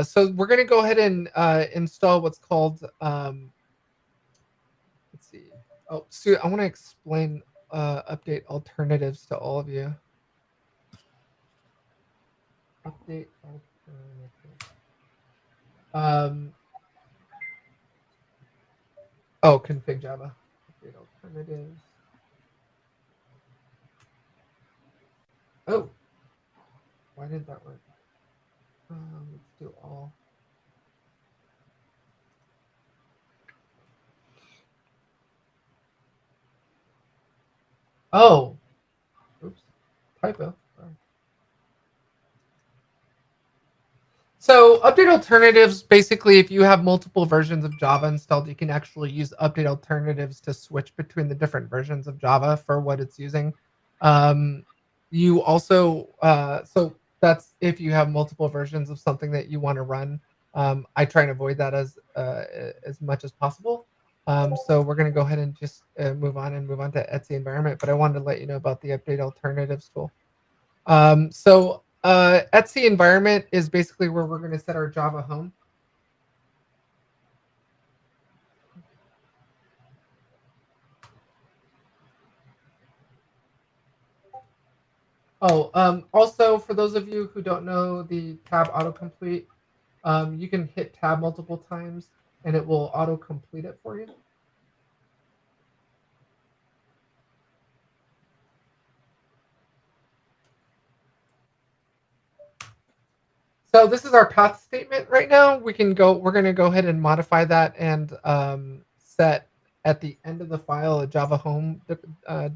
So we're going to go ahead and install what's called, let's see. Oh, so I want to explain update alternatives to all of you. Update alternatives. Oh, config Java. Update alternatives. Oh, why did that work? Let's do all. Oh, oops, typo. So update alternatives, basically, if you have multiple versions of Java installed, you can actually use update alternatives to switch between the different versions of Java for what it's using. You also so that's if you have multiple versions of something that you want to run. I try and avoid that as much as possible. So we're going to go ahead and just move on to Etsy environment. But I wanted to let you know about the update alternatives tool. Etsy environment is basically where we're going to set our Java home. Oh, also for those of you who don't know the tab autocomplete, you can hit tab multiple times and it will autocomplete it for you. So this is our path statement right now. We're going to go ahead and modify that and set at the end of the file a Java home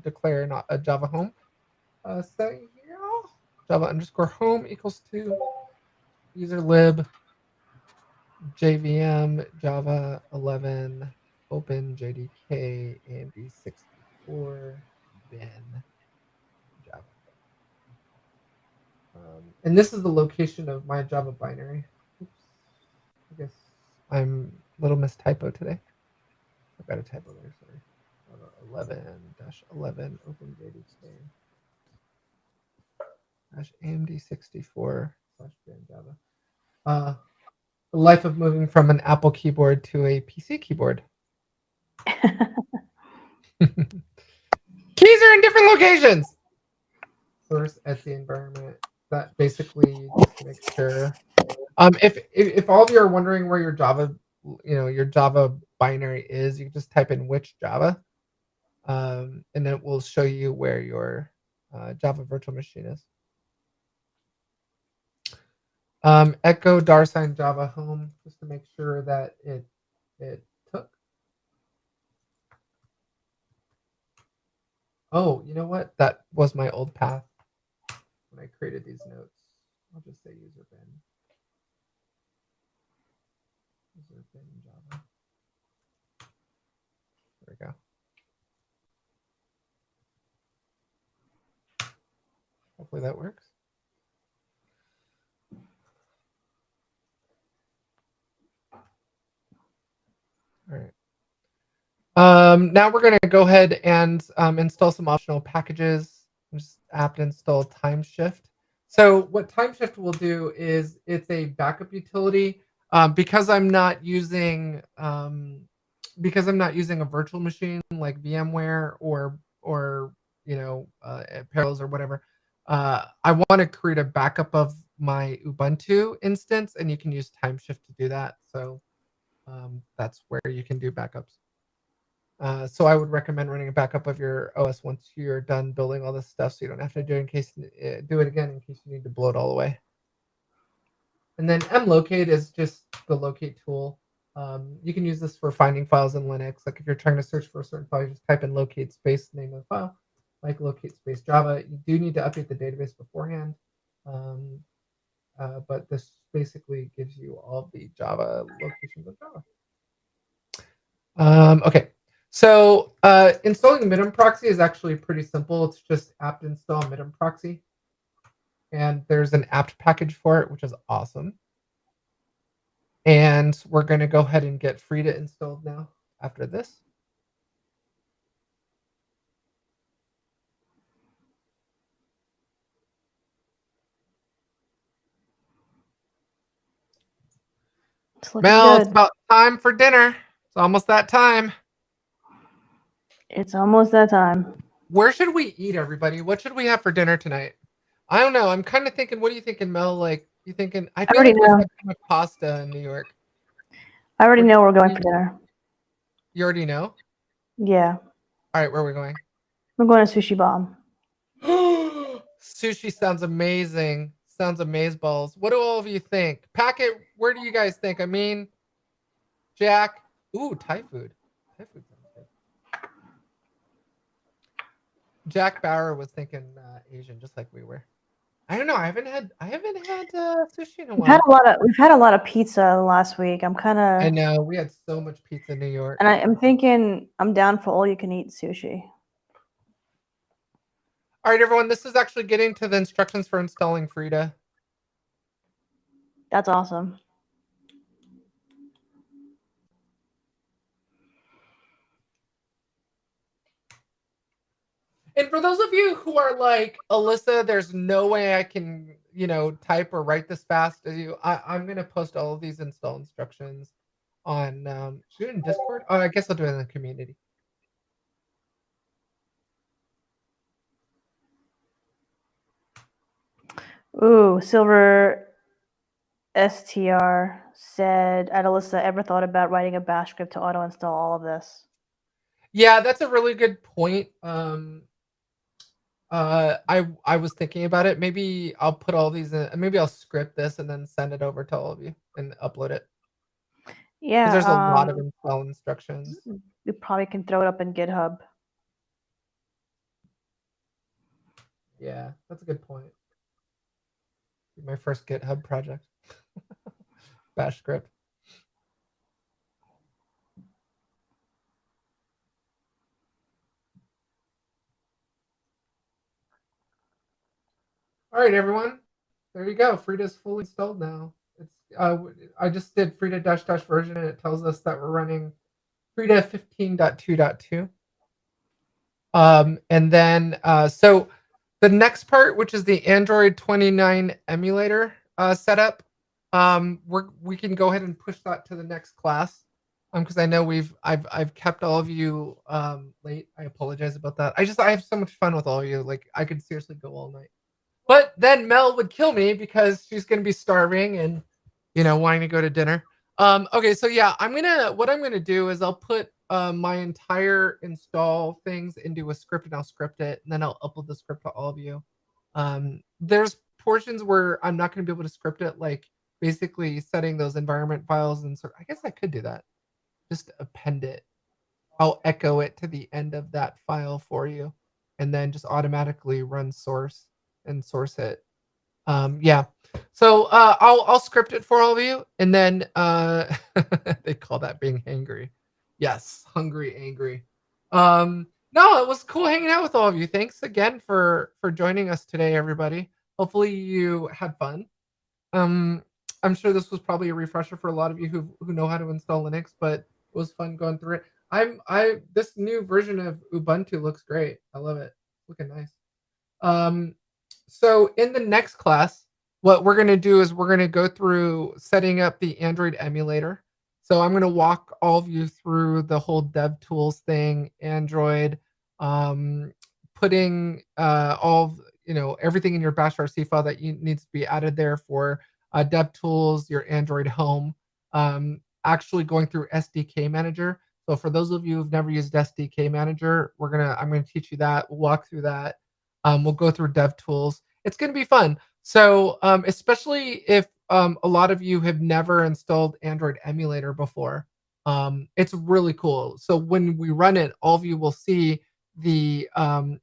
declare not a Java home setting here. Java underscore home equals to user lib JVM Java 11 open JDK AMD64 bin Java. And this is the location of my Java binary. Oops. I guess I'm a little mistypo today. I've got a typo there, sorry. 11-11 open JDK AMD64 /bin Java. The life of moving from an Apple keyboard to a PC keyboard. Keys are in different locations. Source Etsy environment. That basically just makes sure. If all of you are wondering where your Java, your Java binary is, you can just type in which Java, and it will show you where your Java virtual machine is. Echo $$ Java home just to make sure that it took. Oh, you know what? That was my old path when I created these notes. I'll just say user bin. User bin Java. There we go. Hopefully that works. All right. Now we're going to go ahead and install some optional packages. Just apt install Timeshift. So what Timeshift will do is it's a backup utility. Because I'm not using a virtual machine like VMware or Parallels or whatever. I want to create a backup of my Ubuntu instance, and you can use Timeshift to do that. So that's where you can do backups. So I would recommend running a backup of your OS once you're done building all this stuff, so you don't have to do it again in case you need to blow it all away. And then mlocate is just the locate tool. You can use this for finding files in Linux. Like if you're trying to search for a certain file, you just type in locate space name of the file, like locate space Java. You do need to update the database beforehand, but this basically gives you all the Java locations of Java. Okay. So installing Minim proxy is actually pretty simple. It's just apt install Minim proxy. And there's an apt package for it, which is awesome. And we're going to go ahead and get Frida installed now after this. Mel, it's about time for dinner. It's almost that time. It's almost that time. Where should we eat, everybody? What should we have for dinner tonight? I don't know. I'm kind of thinking, what are you thinking, Mel? Like, you thinking, I feel like we've had too much pasta in New York. I already know we're going for dinner. You already know? Yeah. All right, where are we going? We're going to Sushi Bomb. Sushi sounds amazing. Sounds amazeballs. What do all of you think? Packet, where do you guys think? I mean, Jack. Ooh, Thai food. Thai food sounds good. Jack Bauer was thinking Asian, just like we were. I don't know. I haven't had sushi in a while. We've had a lot of pizza last week. I know we had so much pizza in New York. And I'm thinking I'm down for all you can eat sushi. All right, everyone, this is actually getting to the instructions for installing Frida. That's awesome. And for those of you who are like, Alyssa, there's no way I can, type or write this fast as you, I'm going to post all of these install instructions on, should I do it in Discord? Oh, I guess I'll do it in the community. Ooh, Silver STR said, Alyssa, ever thought about writing a bash script to auto install all of this? Yeah, that's a really good point. I was thinking about it. Maybe I'll put all these in, maybe I'll script this and then send it over to all of you and upload it. Yeah. Because there's a lot of install instructions. You probably can throw it up in GitHub. Yeah, that's a good point. My first GitHub project. Bash script. All right, everyone. There you go. Frida's fully installed now. It's I just did Frida -- version, and it tells us that we're running Frida 15.2.2. And then so the next part, which is the Android 29 emulator setup, we can go ahead and push that to the next class. Because I know I've kept all of you late. I apologize about that. I have so much fun with all of you. Like, I could seriously go all night. But then Mel would kill me because she's gonna be starving and wanting to go to dinner. Okay, so yeah, what I'm gonna do is I'll put my entire install things into a script, and I'll script it, and then I'll upload the script to all of you. There's portions where I'm not gonna be able to script it, like basically setting those environment files, and so I guess I could do that. Just append it. I'll echo it to the end of that file for you, and then just automatically run source and source it. Yeah. So I'll script it for all of you, and then they call that being hangry. Yes, hungry, angry. No, it was cool hanging out with all of you. Thanks again for joining us today, everybody. Hopefully you had fun. I'm sure this was probably a refresher for a lot of you who know how to install Linux, but it was fun going through it. This new version of Ubuntu looks great. I love it. Looking nice. So in the next class, what we're going to do is we're going to go through setting up the Android emulator. So I'm going to walk all of you through the whole DevTools thing, Android, putting everything in your bash.rc file that needs to be added there for DevTools, your Android home, actually going through SDK Manager. So for those of you who've never used SDK Manager, I'm going to teach you that. We'll walk through that. We'll go through DevTools. It's going to be fun. So especially if a lot of you have never installed Android emulator before, it's really cool. So when we run it, all of you will see the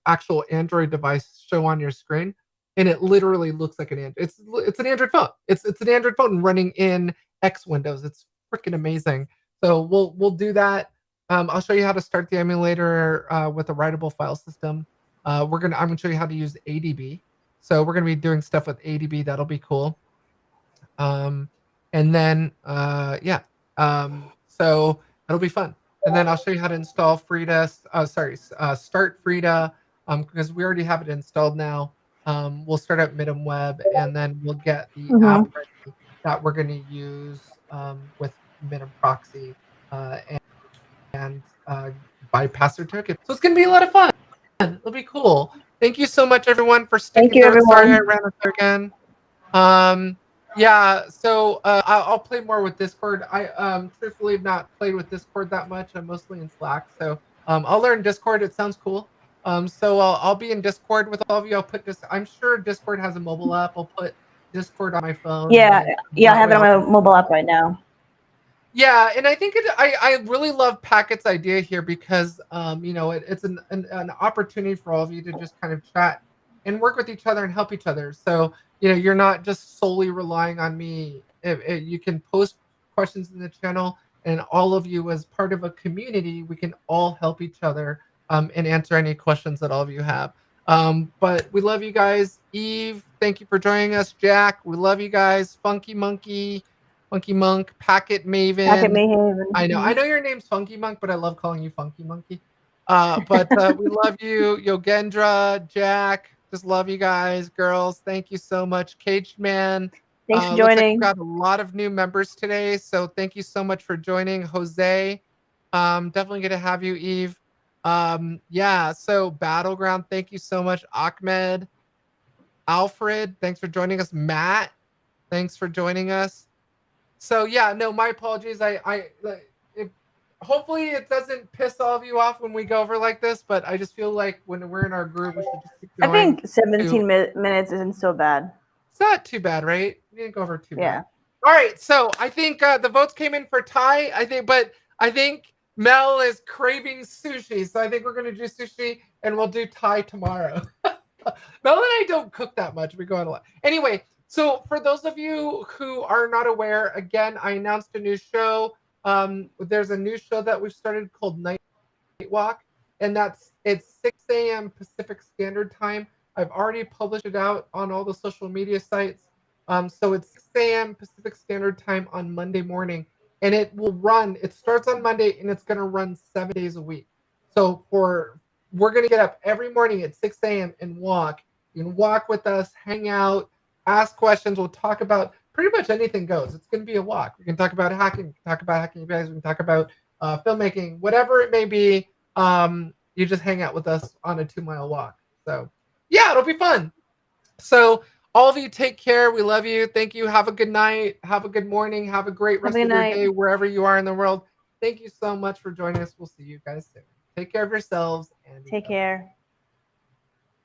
actual Android device show on your screen, and it literally looks like an Android. It's an Android phone. It's an Android phone running in X Windows. It's freaking amazing. So we'll do that. I'll show you how to start the emulator with a writable file system. I'm gonna show you how to use ADB. So we're gonna be doing stuff with ADB. That'll be cool. And then so that'll be fun. And then I'll show you how to install Frida. Start Frida. Because we already have it installed now. We'll start up Midem Web, and then we'll get the app ready that we're gonna use with Midem Proxy and bypass their token. So it's gonna be a lot of fun. It'll be cool. Thank you so much, everyone, for sticking. Thank you, everyone. Sorry I ran up there again. Yeah, so I'll play more with Discord. I truthfully have not played with Discord that much. I'm mostly in Slack, so I'll learn Discord. It sounds cool. So I'll be in Discord with all of you. I'll put this. I'm sure Discord has a mobile app. I'll put Discord on my phone. Yeah, I have it on my mobile app right now. Yeah, and I think I really love Packet's idea here because it's an opportunity for all of you to just kind of chat and work with each other and help each other. So you're not just solely relying on me. You can post questions in the channel, and all of you as part of a community, we can all help each other and answer any questions that all of you have. But we love you guys. Eve, thank you for joining us. Jack, we love you guys. Funky Monkey, Funky Monk, Packet Back at Maven. Mayhaven. I know your name's Funky Monk, but I love calling you Funky Monkey. But we love you, Yogendra, Jack. Just love you guys, girls. Thank you so much, Caged Man. Thanks for Looks like we joining. got a lot of new members today, so thank you so much for joining, Jose. Definitely good to have you, Eve. Yeah, so Battleground, thank you so much, Ahmed. Alfred, thanks for joining us. Matt, thanks for joining us. So yeah, no, my apologies. Hopefully it doesn't piss all of you off when we go over like this, but I just feel like when we're in our group, we should just keep I going. think 17 minutes isn't so bad. It's not too bad, right? We didn't go over too Yeah. bad. All right, so I think the votes came in for Ty. I think Mel is craving sushi, so I think we're gonna do sushi and we'll do Thai tomorrow. Mel and I don't cook that much. We go out a lot. Anyway, so for those of you who are not aware, again, I announced a new show. There's a new show that we've started called Night Walk, and it's 6 a.m. Pacific Standard Time. I've already published it out on all the social media sites. So it's 6 a.m. Pacific Standard Time on Monday morning, and it will run. It starts on Monday, and it's going to run 7 days a week. So we're going to get up every morning at 6 a.m. and walk. You can walk with us, hang out, ask questions. We'll talk about pretty much anything goes. It's going to be a walk. We can talk about hacking. We can talk about hacking you guys. We can talk about filmmaking, whatever it may be. You just hang out with us on a 2-mile walk. So yeah, it'll be fun. So all of you take care. We love you. Thank you. Have a good night. Have a good morning. Have a great rest of your day wherever you are in the world. Thank you so much for joining us. We'll see you guys soon. Take care of yourselves and take care.